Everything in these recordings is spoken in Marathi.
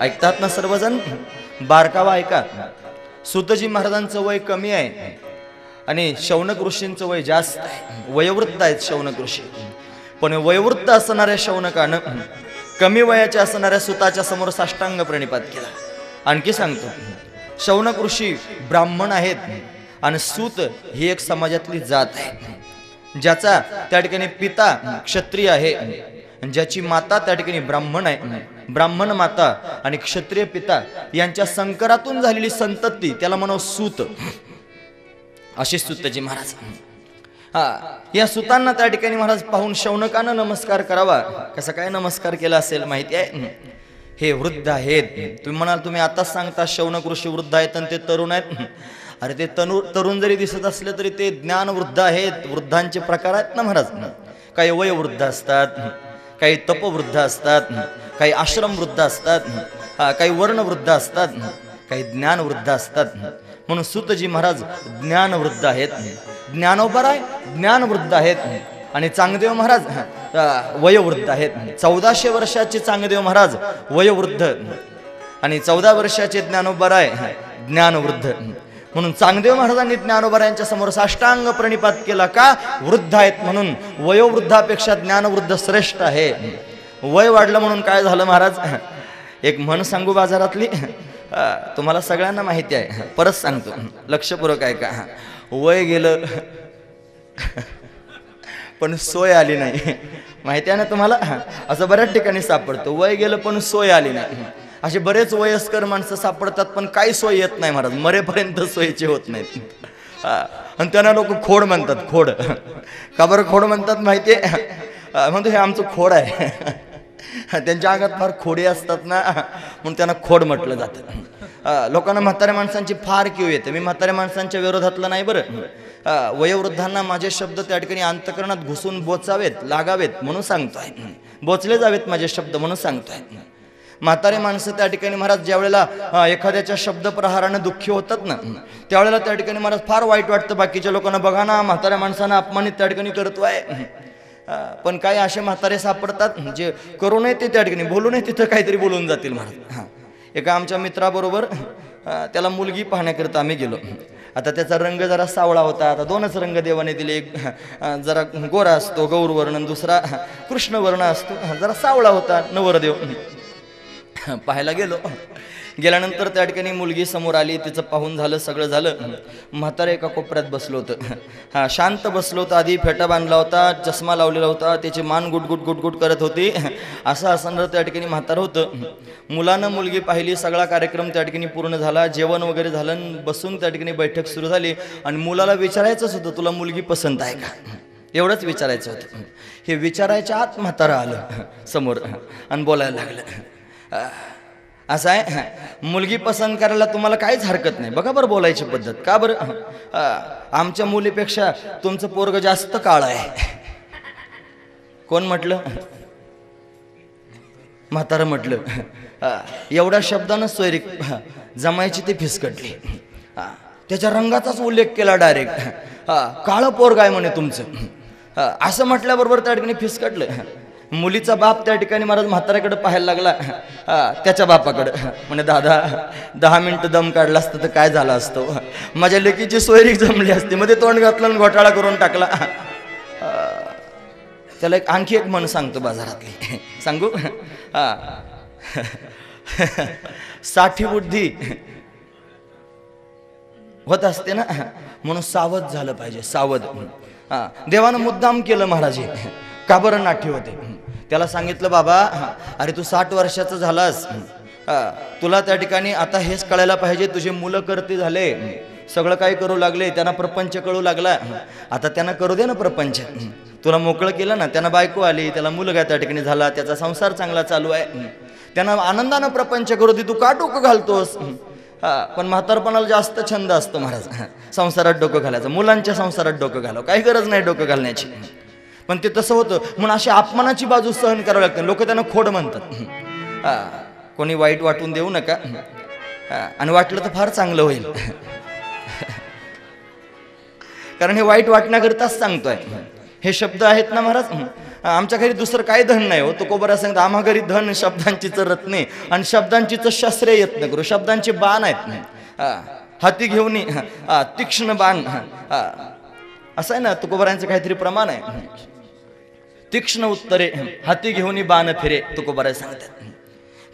ऐकतात ना सर्वजण? बारकावा ऐका. सूतजी महाराजांचं वय कमी आहे आणि शौनक ऋषींचं वय जास्त आहे. वयोवृद्ध आहेत शौनक ऋषी. पण वयोवृद्ध असणाऱ्या शौनकानं कमी वयाच्या असणाऱ्या सुताच्या समोर साष्टांग प्रणिपात केला. आणखी सांगतो, शौनक ऋषी ब्राह्मण आहेत आणि सूत ही एक समाजातली जात आहे, ज्याचा त्या ठिकाणी पिता क्षत्रिय आहे, ज्याची माता त्या ठिकाणी ब्राह्मण आहे. ब्राह्मण माता आणि क्षत्रिय पिता यांच्या संकरातून झालेली संतती त्याला म्हणावं सूत. अशी सूतजी महाराज. या सुतांना त्या ठिकाणी महाराज पाहून शौनकानं नमस्कार करावा. कसा काय नमस्कार केला असेल माहिती आहे? हे वृद्ध आहेत. तुम्ही म्हणाल तुम्ही आताच सांगता शौनक ऋषी वृद्ध आहेत आणि ते तरुण आहेत. अरे ते तरुण जरी दिसत असले तरी ते ज्ञान वृद्ध आहेत. वृद्धांचे प्रकार आहेत ना महाराज. काही वयोवृद्ध असतात, काही तपवृद्ध असतात, काही आश्रम वृद्ध असतात, काही वर्णवृद्ध असतात, काही ज्ञानवृद्ध असतात. म्हणून सूतजी महाराज ज्ञानवृद्ध आहेत. ज्ञानोबराय ज्ञानवृद्ध आहेत आणि चांगदेव महाराज वयोवृद्ध आहेत. 1400 वर्षाचे चांगदेव महाराज वयोवृद्ध आणि 14 वर्षाचे ज्ञानोबराय ज्ञानवृद्ध. म्हणून चांगदेव महाराजांनी ज्ञानोबरायांच्या समोर साष्टांग प्रणिपात केला. का? वृद्ध आहेत म्हणून. वयोवृद्धापेक्षा ज्ञानवृद्ध श्रेष्ठ आहे. वय वाढलं म्हणून काय झालं महाराज? एक म्हण सांगू बाजारातली, तुम्हाला सगळ्यांना माहिती आहे, परत सांगतो, लक्षपूर्वक ऐका. वय गेलं पण सोय आली नाही. माहिती आहे ना तुम्हाला? असं बऱ्याच ठिकाणी सापडतं. वय गेलं पण सोय आली नाही. असे बरेच वयस्कर माणसं सापडतात पण काही सोय येत नाही महाराज. मरेपर्यंत सोयीचे होत नाहीत. आणि त्यांना लोक खोड म्हणतात. खोड. का बरं खोड म्हणतात माहिती आहे? म्हणतो हे आमचं खोड आहे. त्यांच्या अंगात फार खोडे असतात ना, म्हणून त्यांना खोड म्हटलं जातं. लोकांना म्हाताऱ्या माणसांची फार कीव येते. मी म्हाताऱ्या माणसांच्या विरोधातलं नाही बरं. वयोवृद्धांना माझे शब्द त्या ठिकाणी अंतकरणात घुसून बोचावेत, लागावेत म्हणून सांगतोय. बोचले जावेत माझे शब्द म्हणून सांगतोय. म्हातारे माणसं त्या ठिकाणी महाराज ज्या वेळेला एखाद्याच्या शब्द प्रहारानं दुःखी होतात ना, त्यावेळेला त्या ठिकाणी महाराज फार वाईट वाटतं. बाकीच्या लोकांना बघा ना, म्हाताऱ्या माणसांना अपमानित त्या ठिकाणी करतोय. पण काही असे म्हातारे सापडतात जे करू नये ते त्या ठिकाणी बोलू नये तिथं काहीतरी बोलून जातील महाराज. एका आमच्या मित्राबरोबर त्याला मुलगी पाहण्याकरिता आम्ही गेलो. आता त्याचा रंग जरा सावळा होता. आता दोनच रंग देवाने दिले. एक जरा गोरा असतो गौरवर्ण, दुसरा कृष्णवर्ण असतो. जरा सावळा होता नवरदेव. पाहायला गेलो. गेल्यानंतर त्या ठिकाणी मुलगी समोर आली. तिचं पाहून झालं, सगळं झालं. म्हातारा एका कोपऱ्यात बसलो होतं. शांत बसलो होतं. आधी फेटा बांधला होता, चष्मा लावलेला होता, त्याची मान गुटगुट गुटगुट करत होती. असं असणारं त्या ठिकाणी म्हातारं होतं. मुलानं मुलगी पाहिली. सगळा कार्यक्रम त्या ठिकाणी पूर्ण झाला. जेवण वगैरे झालं. बसून त्या ठिकाणी बैठक सुरू झाली आणि मुलाला विचारायचंच होतं, तुला मुलगी पसंत आहे का? एवढंच विचारायचं होतं. हे विचारायच्या आत म्हातारं आलं समोर आणि बोलायला लागलं. असं आहे, मुलगी पसंत करायला तुम्हाला काहीच हरकत नाही. बघा बरं बोलायची पद्धत. का बरं? आमच्या मुलीपेक्षा तुमचं पोरग जास्त काळ आहे. कोण म्हटलं? म्हातारं म्हटलं. एवढ्या शब्दानं सोयरी जमायची ती फिसकटली. त्याच्या रंगाचाच उल्लेख केला डायरेक्ट. काळं पोरग आहे म्हणे तुमचं. असं म्हटल्याबरोबर त्या ठिकाणी फिसकटलं. मुलीचा बाप त्या ठिकाणी महाराज म्हाताऱ्याकडे पाहायला लागला. त्याच्या बापाकडे म्हणे, दादा 10 मिनिटं दम काढला असतं तर काय झालं असतं? माझ्या लेकीची सोयरी जमली असती. मध्ये तोंड घातलं आणि घोटाळा करून टाकला. त्याला आणखी एक म्हण सांगतो बाजारातली. सांगू? 60 बुद्धी होत असते ना, म्हणून सावध झालं पाहिजे. सावध. देवानं मुद्दाम केलं महाराज. का बरं नाठी होते? त्याला सांगितलं, बाबा अरे तू 60 वर्षाचा झालास, तुला त्या ठिकाणी आता हेच कळायला पाहिजे, तुझे मुलं करते झाले, सगळं काही करू लागले, त्यांना प्रपंच कळू लागला. आता त्यांना करू दे ना प्रपंच. तुला मोकळं केलं ना, त्यांना बायको आली, त्याला मुलगा त्या ठिकाणी झाला, त्याचा संसार चांगला चालू आहे, त्यांना आनंदानं प्रपंच करू दे, तू का डोकं घालतोस? पण म्हातारपणाला जास्त छंद असतो महाराज संसारात डोकं घालायचं. मुलांच्या संसारात डोकं घालावं, काही गरज नाही डोकं घालण्याची. पण ते तसं होतं म्हणून अशी अपमानाची बाजू सहन करावं लागते. लोक त्यांना खोड म्हणतात. कोणी वाईट वाटून देऊ नका, आणि वाटलं तर फार चांगलं होईल. कारण हे वाईट वाटण्याकरिताच सांगतोय. हे शब्द आहेत ना महाराज, आमच्या घरी दुसरं काय धन नाही हो. तुकोबरा सांगतात आम्हा घरी धन शब्दांचीच रत्ने आणि शब्दांचीच शस्त्रे यत्न करू. शब्दांचे बाण आहेत हाती घेऊन तीक्ष्ण बाण. असं आहे ना तुकोबरांचं काहीतरी प्रमाण आहे. तीक्ष्ण उत्तरे हाती घेऊन बाण फिरे तुकोबरा सांगतात.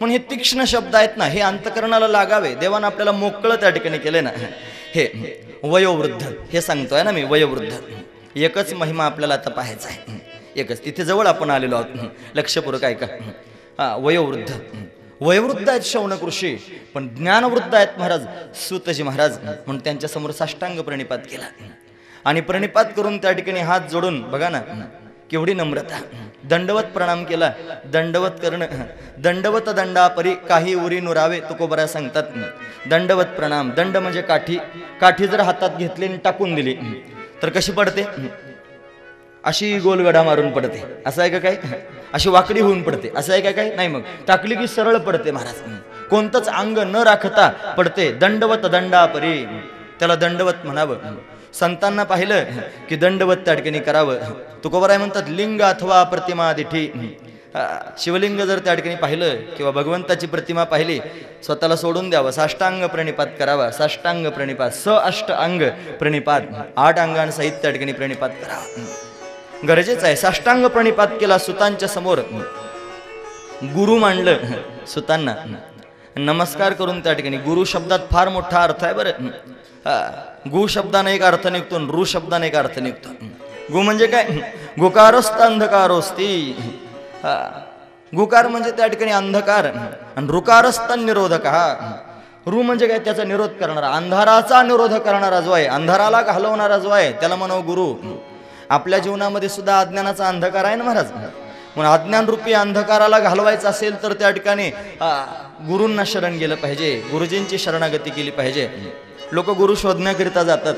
म्हणून हे तीक्ष्ण शब्द आहेत ना हे अंतकरणाला लागावे. देवानं आपल्याला मोकळं त्या ठिकाणी केले ना. हे वयोवृद्ध हे सांगतोय ना मी. वयोवृद्ध एकच महिमा आपल्याला आता पाहायचा आहे. एकच तिथे जवळ आपण आलेलो आहोत. लक्षपूर्वक ऐका. वयोवृद्ध वयोवृद्ध आहेत शौनक ऋषी पण ज्ञानवृद्ध आहेत महाराज सूतजी महाराज. म्हणून त्यांच्या समोर साष्टांग प्रणिपात केला आणि प्रणिपात करून त्या ठिकाणी हात जोडून बघा ना केवढी नम्रता. दंडवत प्रणाम केला. दंडवत करणं दंडवत दंडापरी काही उरी नुरावे तुकोबरा सांगतात. दंडवत प्रणाम. दंड म्हणजे काठी. काठी जर हातात घेतली आणि टाकून दिली तर कशी पडते? अशी गोलगडा मारून पडते. असं आहे का काय? अशी वाकडी होऊन पडते. असं आहे का काय? नाही. मग टाकली की सरळ पडते महाराज. कोणतंच अंग न राखता पडते. दंडवत दंडापरी त्याला दंडवत म्हणावं. संतांना पाहिलं की दंडवत त्या ठिकाणी करावं. तुकोबराय म्हणतात लिंग अथवा प्रतिमा दिठी. शिवलिंग जर त्या ठिकाणी पाहिलं किंवा भगवंताची प्रतिमा पाहिली स्वतःला सोडून द्यावं. साष्टांग प्रणिपात करावा. साष्टांग प्रणिपात अष्ट अंग प्रणिपात 8 अंगांसहित त्या ठिकाणी प्रणिपात करावा गरजेचं आहे. साष्टांग प्रणिपात केला सुतांच्या समोर. गुरु मांडलं सुतांना. नमस्कार करून त्या ठिकाणी गुरु शब्दात फार मोठा अर्थ आहे बरं. गु शब्दाने एक अर्थ निघतो, रू शब्दाने एक अर्थ निघतो. गु म्हणजे काय? गुकारस्त अंधकारोस्ती. गुकार म्हणजे त्या ठिकाणी अंधकार आणि रुकारस्त निरोधक. रू म्हणजे काय? त्याचा निरोध करणारा, अंधाराचा निरोध करणारा जो आहे, अंधाराला घालवणारा जो आहे त्याला म्हणाव गुरु. आपल्या जीवनामध्ये सुद्धा अज्ञानाचा अंधकार आहे ना महाराज. म्हणून अज्ञान रूपी अंधकाराला घालवायचं असेल तर त्या ठिकाणी गुरूंना शरण गेलं पाहिजे. गुरुजींची शरणागती केली पाहिजे. लोक गुरु शोधण्याकरिता जातात.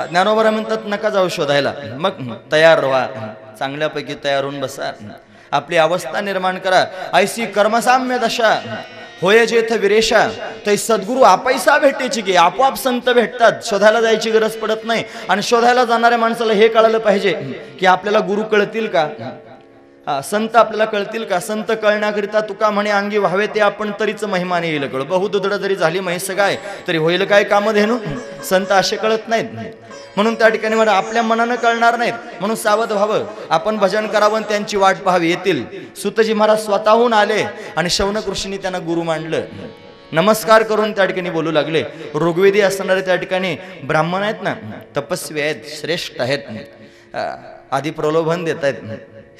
ज्ञानोबा म्हणतात नका जाऊ शोधायला. मग तयार व्हा. चांगल्यापैकी तयार होऊन बसा. आपली अवस्था निर्माण करा. ऐसी कर्मसाम्य दशा होय जेथ विरेशा. तै सद्गुरू आपैसा भेटायची की आपोआप संत भेटतात. शोधायला जायची गरज पडत नाही. आणि शोधायला जाणाऱ्या माणसाला हे कळलं पाहिजे की आपल्याला गुरु कळतील का, संत आपल्याला कळतील का. संत कळण्याकरिता तुका म्हणे अंगी व्हावे ते आपण तरीच महिमाने येईल कळ. बहुदुधड जरी झाली म्हैस गाय तरी होईल काय काम धेनू. संत असे कळत नाहीत. म्हणून त्या ठिकाणी मला आपल्या मनानं कळणार नाहीत. म्हणून सावध व्हावं. आपण भजन करावं आणि त्यांची वाट पाहावी. येतील. सुतजी महाराज स्वतःहून आले आणि शौनक ऋषींनी त्यांना गुरु मांडलं. नमस्कार करून त्या ठिकाणी बोलू लागले. ऋग्वेदी असणारे त्या ठिकाणी ब्राह्मण आहेत ना, तपस्वी आहेत, श्रेष्ठ आहेत. आधी प्रलोभन देत आहेत.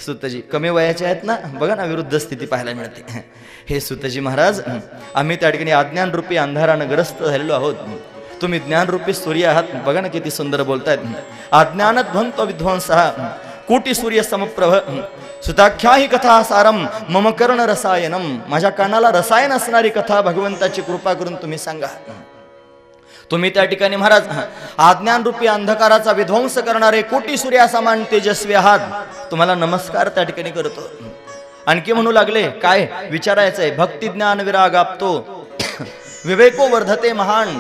सुतजी कमी वयाचे आहेत ना. बघा ना विरुद्ध स्थिती पाहायला मिळते. हे सुतजी महाराज आम्ही त्या ठिकाणी अज्ञान रूपी अंधारानं ग्रस्त झालेलो आहोत. तुम्ही ज्ञानरूपी सूर्य आहात. बघा ना किती सुंदर बोलतायत. अज्ञानात ध्वंतो विध्वंसः कोटी सूर्य समप्रभ सुताख्या ही कथा सारम मम कर्ण रसायनम. माझ्या कानाला रसायन असणारी कथा भगवंताची कृपा करून तुम्ही सांगा. तुम्ही त्या ठिकाणी महाराज अज्ञान रूपी अंधकाराचा विध्वंस करणारे कोटी सूर्यासमान तेजस्वी आहात. तुम्हाला नमस्कार त्या ठिकाणी करतो. आणखी म्हणू लागले काय विचारायचंय. भक्ती ज्ञान विरागाप्तो विवेको वर्धते महान.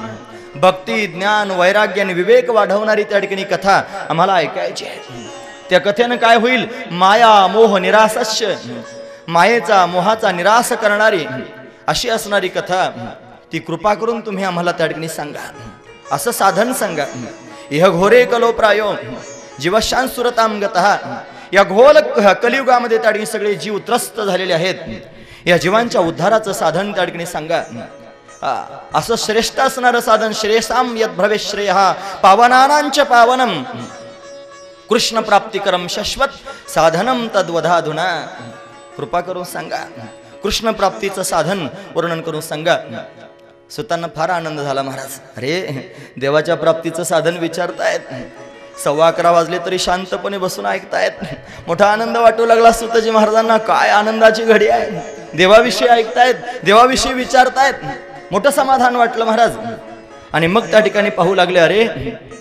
भक्ती ज्ञान वैराग्य आणि विवेक वाढवणारी त्या ठिकाणी कथा आम्हाला ऐकायची आहे. त्या कथेनं काय होईल. माया मोह निरासस्य. मायेचा मोहाचा निराश करणारी अशी असणारी कथा ती कृपा करून तुम्ही आम्हाला त्या ठिकाणी सांगा. असं साधन सांगा. इह घोरे कलो प्रायो जीवशान सुरताम गतः. या घोल कलियुगामध्ये त्या ठिकाणी सगळे जीव त्रस्त झालेले आहेत. या जीवांच्या उद्धाराचं साधन त्या ठिकाणी सांगा. असं श्रेष्ठ असणारं साधन श्रेयसाम यद भवे श्रेय पावनानांच पावनम कृष्ण प्राप्तिकरम शाश्वत साधनम तद्वधाधुना. कृपा करून सांगा. कृष्ण प्राप्तीचं साधन वर्णन करून सांगा. सुतांना फार आनंद झाला महाराज. अरे देवाच्या प्राप्तीचं साधन विचारतायत. 11:15 वाजले तरी शांतपणे बसून ऐकतायत. मोठा आनंद वाटू लागला सुतजी महाराजांना. काय आनंदाची घडी आहे. देवाविषयी ऐकतायत, देवाविषयी विचारतायत. मोठं समाधान वाटलं महाराज. आणि मग त्या ठिकाणी पाहू लागले अरे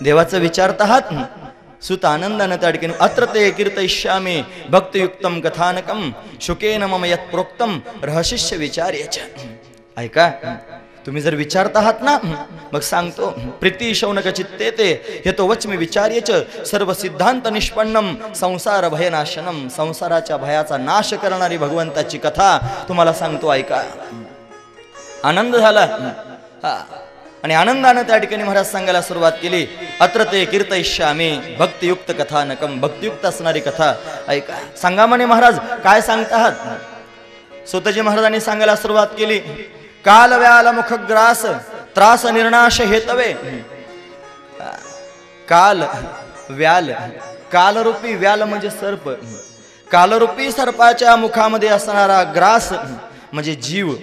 देवाचं विचारत आहात. सुत आनंदानं त्या ठिकाणी अत्र ते कीर्तयिष्यामि भक्तियुक्तम कथानकम शुकेन मम यत् प्रोक्तम रहशिष्य विचार्यच. ऐका तुम्ही जर विचारत आहात ना, मग सांगतो. प्रीती शौनक चित्ते ते हे तो वचमी विचार्यच सर्व सिद्धांत निष्पन्नम संसार भयनाशनम. संसाराच्या भयाचा नाश करणारी भगवंताची कथा तुम्हाला सांगतो, ऐका. आनंद झाला. आणि आनंदानं त्या ठिकाणी महाराज सांगायला सुरुवात केली. अत्र ते कीर्तयिष्यामी भक्तियुक्त कथानकम. भक्तियुक्त असणारी कथा ऐका. सांगा म्हणे महाराज, काय सांगतात. स्वतःजी महाराजांनी सांगायला सुरुवात केली. काल व्याल मुखग्रास त्रास निर्नाश हेतवे. काल व्याल, कालरूपी व्याल म्हणजे सर्प. कालरूपी सर्पाच्या मुखामध्ये असणारा ग्रास म्हणजे जीव,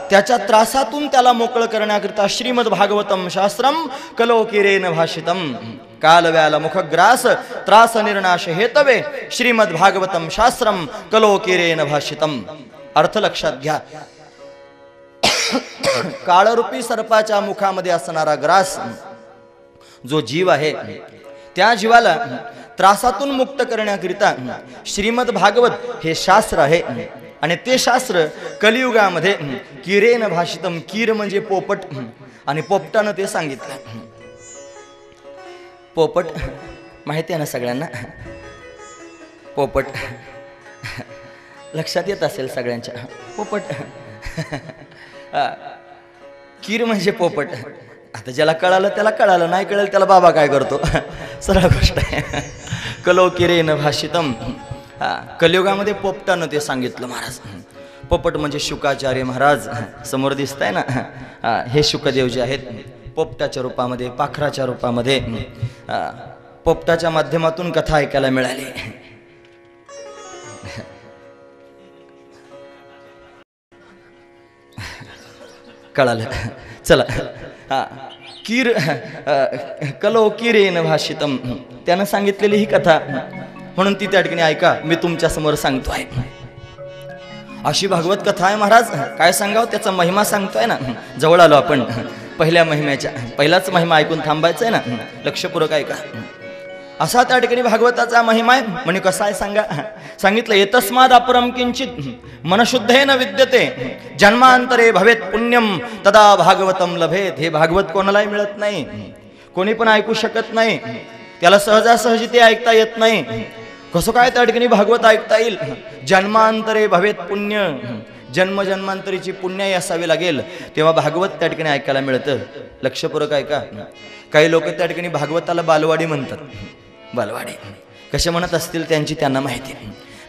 त्याच्या त्रासातून त्याला मोकळ करण्याकरिता श्रीमद भागवतम शास्त्रम कलोकिरेन भाषितम. काल व्याल मुखग्रास त्रास निर्नाश हेतवे श्रीमद भागवतम शास्त्रम कलोकिरेन भाषितम. अर्थ लक्षात घ्या. काळरूपी सर्पाच्या मुखामध्ये असणारा ग्रास जो जीव आहे, त्या जीवाला त्रासातून मुक्त करण्याकरिता श्रीमद भागवत हे शास्त्र आहे. आणि ते शास्त्र कलियुगामध्ये किरेन भाषितम. कीर म्हणजे पोपट, आणि पोपटानं ते सांगितलं. पोपट माहिती आहे ना सगळ्यांना. पोपट लक्षात येत असेल सगळ्यांच्या. पोपट कीर म्हणजे पोपट. आता ज्याला कळालं त्याला कळालं, नाही कळलं त्याला बाबा काय करतो. सरळ गोष्ट आहे. कलो किरेन भाषितम. कलियुगामध्ये पोपटानं ते सांगितलं महाराज. पोपट म्हणजे शुकाचार्य महाराज समोर दिसत आहे ना. हे शुकदेव जे आहेत पोपटाच्या रूपामध्ये, पाखराच्या रूपामध्ये, पोपटाच्या माध्यमातून कथा ऐकायला मिळाली. कळालं. चला. कीर कलो किरेन भाषितम, त्यानं सांगितलेली ही कथा, म्हणून ती त्या ठिकाणी ऐका. मी तुमच्या समोर सांगतोय. अशी भागवत कथा आहे महाराज. काय सांगावं, त्याचा महिमा सांगतोय ना. जवळ आलो आपण पहिल्या महिम्याच्या. पहिलाच महिमा ऐकून थांबायचं आहे ना. लक्षपूर्वक ऐका. असा त्या ठिकाणी भागवताचा महिमा आहे. म्हणजे कसा आहे सांगा. सांगितलं, येतस्माद अपरम किंचित मनशुद्धेन विद्यते जन्मांतरे भवेत पुण्यम तदा भागवतम लभेत. हे भागवत कोणालाही मिळत नाही, कोणी पण ऐकू शकत नाही. त्याला सहजासहजी ते ऐकता येत नाही. कसं काय त्या ठिकाणी भागवत ऐकता येईल. जन्मांतरे भवेत पुण्य. जन्मजन्मांतरीची पुण्य असावी लागेल तेव्हा भागवत त्या ठिकाणी ऐकायला मिळतं. लक्षपूर्वक ऐका. काही लोक त्या ठिकाणी भागवताला बालवाडी म्हणतात. बालवाडी कसे म्हणत असतील त्यांची त्यांना माहिती.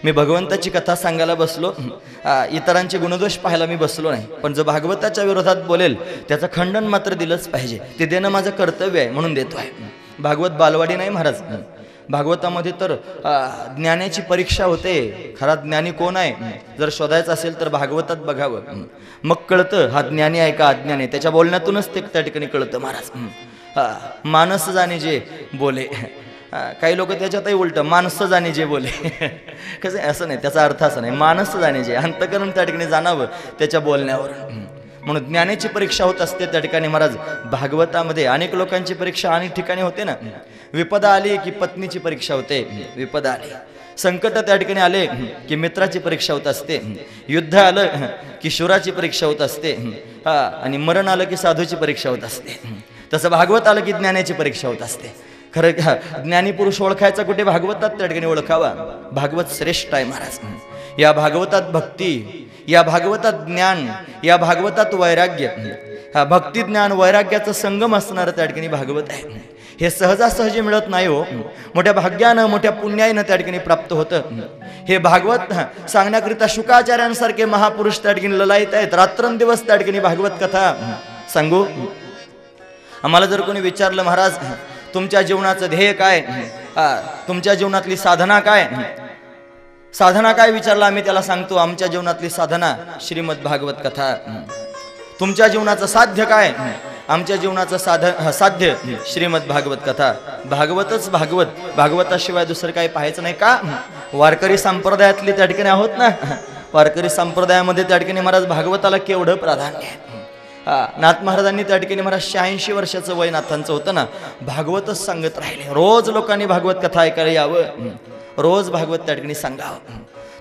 मी भगवंताची कथा सांगायला बसलो, इतरांचे गुणदोष पाहायला मी बसलो नाही. पण जो भागवताच्या विरोधात बोलेल त्याचं खंडन मात्र दिलंच पाहिजे. ते देणं माझं कर्तव्य आहे म्हणून देतो आहे. भागवत बालवाडी नाही महाराज. भागवतामध्ये तर ज्ञानाची परीक्षा होते. खरा ज्ञानी कोण आहे जर शोधायचं असेल तर भागवतात बघावं, मग कळतं हा ज्ञानी आहे का अज्ञानी. त्याच्या बोलण्यातूनच ते त्या ठिकाणी कळतं महाराज. मानस जाणे जे बोले. काही लोक त्याच्यातही उलट माणसं जाणे जे बोले. कसं आहे, असं नाही, त्याचा अर्थ असा नाही. माणसं जाणे जे, अंतकरण त्या ठिकाणी जाणावं त्याच्या बोलण्यावर. म्हणून ज्ञानाची परीक्षा होत असते त्या ठिकाणी महाराज. भागवतामध्ये अनेक लोकांची परीक्षा अनेक ठिकाणी होते ना. विपदा आली की पत्नीची परीक्षा होते. विपदा आली, संकट त्या ठिकाणी आले की मित्राची परीक्षा होत असते. युद्ध आलं की शूराची परीक्षा होत असते. आणि मरण आलं की साधूची परीक्षा होत असते. तसं भागवत आलं की ज्ञानाची परीक्षा होत असते. खरं ज्ञानी पुरुष ओळखायचा कुठे, भागवतात त्या ठिकाणी ओळखावा. भागवत श्रेष्ठ आहे महाराज. या भागवतात भक्ती, या भागवतात ज्ञान, या भागवतात वैराग्य. हा भक्ती ज्ञान वैराग्याचा संगम असणारं त्या ठिकाणी भागवत आहे. हे सहजासहजी मिळत नाही हो. मोठ्या भाग्यानं, मोठ्या पुण्यानं त्या ठिकाणी प्राप्त होतं. हे भागवत सांगण्याकरिता शुकाचार्यांसारखे महापुरुष त्या ठिकाणी ललायत आहेत. रात्रंदिवस त्या ठिकाणी भागवत कथा सांगू. आम्हाला जर कोणी विचारलं, महाराज तुमच्या जीवनाचं ध्येय काय, तुमच्या जीवनातली साधना काय, साधना काय विचारला, आम्ही त्याला सांगतो आमच्या जीवनातली साधना श्रीमद भागवत कथा. तुमच्या जीवनाचं साध्य काय, आमच्या जीवनाचं साध्य श्रीमद भागवत कथा. भागवतच भागवत. भागवताशिवाय दुसरं काही पाहायचं नाही का. वारकरी संप्रदायातले त्या ठिकाणी आहोत ना. वारकरी संप्रदायामध्ये त्या ठिकाणी महाराज भागवताला केवढं प्राधान्य आहे. नाथ महाराजांनी त्या ठिकाणी महाराज 86 वर्षाचं वय नाथांचं होतं ना. भागवतच सांगत राहिले. रोज लोकांनी भागवत कथा ऐकायला यावं, रोज भागवत त्या ठिकाणी सांगावं.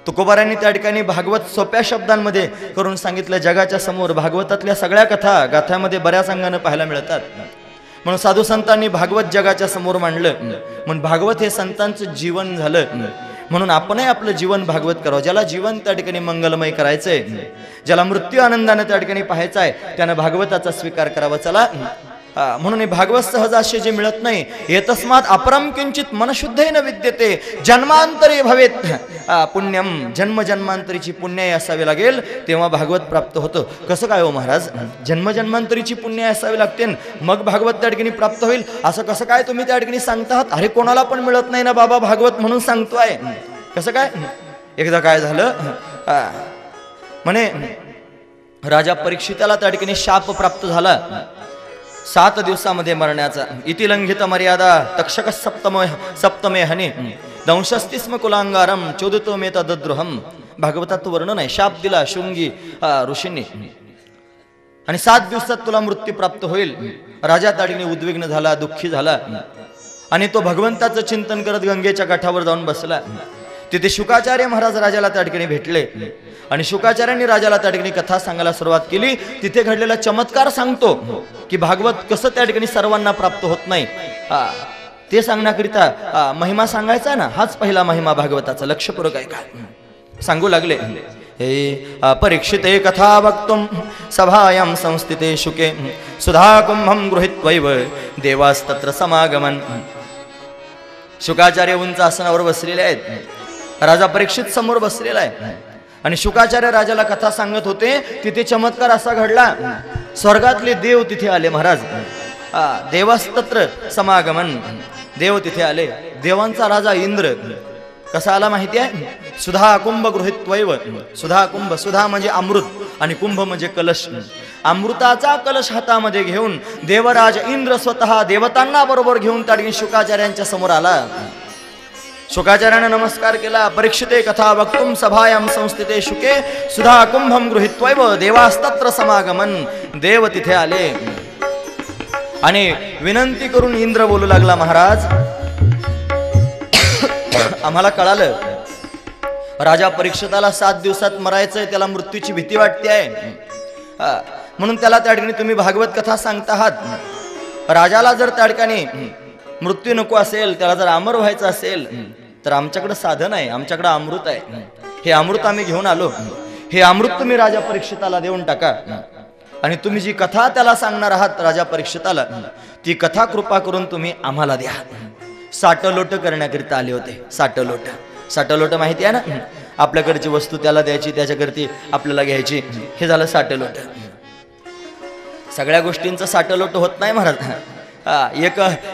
तुकोबारांनी त्या ठिकाणी भागवत सोप्या शब्दांमध्ये करून सांगितलं. जगाच्या समोर भागवतातल्या सगळ्या कथा गाथ्यामध्ये बऱ्याच अंगाने पाहायला मिळतात. म्हणून साधू संतांनी भागवत जगाच्या समोर मांडलं. म्हणून भागवत हे संतांचं जीवन झालं. म्हणून आपणही आपलं जीवन भागवत करावं. ज्याला जीवन त्या ठिकाणी मंगलमय करायचंय, ज्याला मृत्यू आनंदाने त्या ठिकाणी पाहायचा आहे, त्यानं भागवताचा स्वीकार करावा. चला, म्हणून हे भागवत सहज असे जे मिळत नाही. एतस्मात् अपरम किंचित मनशुद्धेन विद्यते जन्मांतरी भवेत पुण्यम. जन्मजन्मांतरीची पुण्य असावी लागेल तेव्हा भागवत प्राप्त होतं. कसं काय हो महाराज, जन्मजन्मांतरीची पुण्य असावी लागते मग भागवत त्या ठिकाणी प्राप्त होईल असं कसं काय तुम्ही त्या ठिकाणी सांगतात? अरे कोणाला पण मिळत नाही ना बाबा भागवत, म्हणून सांगतोय. कसं काय? एकदा काय झालं म्हणे, राजा परीक्षिताला त्या ठिकाणी शाप प्राप्त झाला 7 दिवसामध्ये मरण्याचा. इति लंघित मर्यादा तक्षक सप्तमे हने दंशस्ति स्म कुलांगारम चोदतो मे तद्द्रोहम. भागवतात वर्णन आहे. शाप दिला शृंगी ऋषींनी आणि 7 दिवसात तुला मृत्यू प्राप्त होईल. राजा त्या ठिकाणी उद्विग्न झाला, दुःखी झाला आणि तो भगवंताचं चिंतन करत गंगेच्या काठावर जाऊन बसला. तिथे शुकाचार्य महाराज राजाला त्या ठिकाणी भेटले आणि शुकाचार्यांनी राजाला त्या ठिकाणी कथा सांगायला सुरुवात केली. तिथे घडलेला चमत्कार सांगतो की भागवत कसं त्या ठिकाणी सर्वांना प्राप्त होत नाही ते सांगण्याकरिता महिमा सांगायचा ना. हाच पहिला महिमा भागवताचा. लक्षपूर्वक आहे का सांगू लागले. हे परीक्षिते कथा वक्तुम सभायां संस्थिते शुके सुधा कुंभम गृहीत्वैव देवास्तत्र समागमन. शुकाचार्य उंच आसनावर बसलेले आहेत. राजा परीक्षित समोर बसलेला आहे आणि शुकाचार्य राजाला कथा सांगत होते. तिथे चमत्कार असा घडला, स्वर्गातले देव तिथे आले महाराज. देवास्तत्र समागमन, देव तिथे आले. देवांचा राजा इंद्र कसा आला माहिती आहे? सुधा कुंभ गृहीत्वैव. सुधा कुंभ, सुधा म्हणजे अमृत आणि कुंभ म्हणजे कलश. अमृताचा कलश हातामध्ये घेऊन देवराज इंद्र स्वतः देवतांना बरोबर घेऊन त्या ठिकाणी शुकाचार्यांच्या समोर आला. शुकाचार्याने नमस्कार केला. परीक्षिते कथा वक्तुम सभायां संस्थिते शुके सुधा कुंभम गृहीत्वैव देवास्तत्र समागमन. देव तिथे आले आणि विनंती करून इंद्र बोलू लागला, महाराज आम्हाला कळालं राजा परीक्षिताला 7 दिवसात मरायचंय, त्याला मृत्यूची भीती वाटते आहे म्हणून त्याला त्या ठिकाणी तुम्ही भागवत कथा सांगता आहात. राजाला जर त्या ठिकाणी मृत्यू नको असेल, त्याला जर अमर व्हायचं असेल तर आमच्याकडे साधन आहे, आमच्याकडे अमृत आहे. हे अमृत आम्ही घेऊन आलो. हे अमृत तुम्ही राजा परीक्षिताला देऊन टाका आणि तुम्ही जी कथा त्याला सांगणार आहात राजा परीक्षिताला, ती कथा कृपा करून तुम्ही आम्हाला द्या. साटलोट करण्याकरिता आले होते. साटलोट, साटलोट माहिती आहे ना? आपल्याकडची वस्तू त्याला द्यायची, त्याच्याकरती आपल्याला घ्यायची. हे झालं साटलोट. सगळ्या गोष्टींचं साटलोट होत नाही महाराज.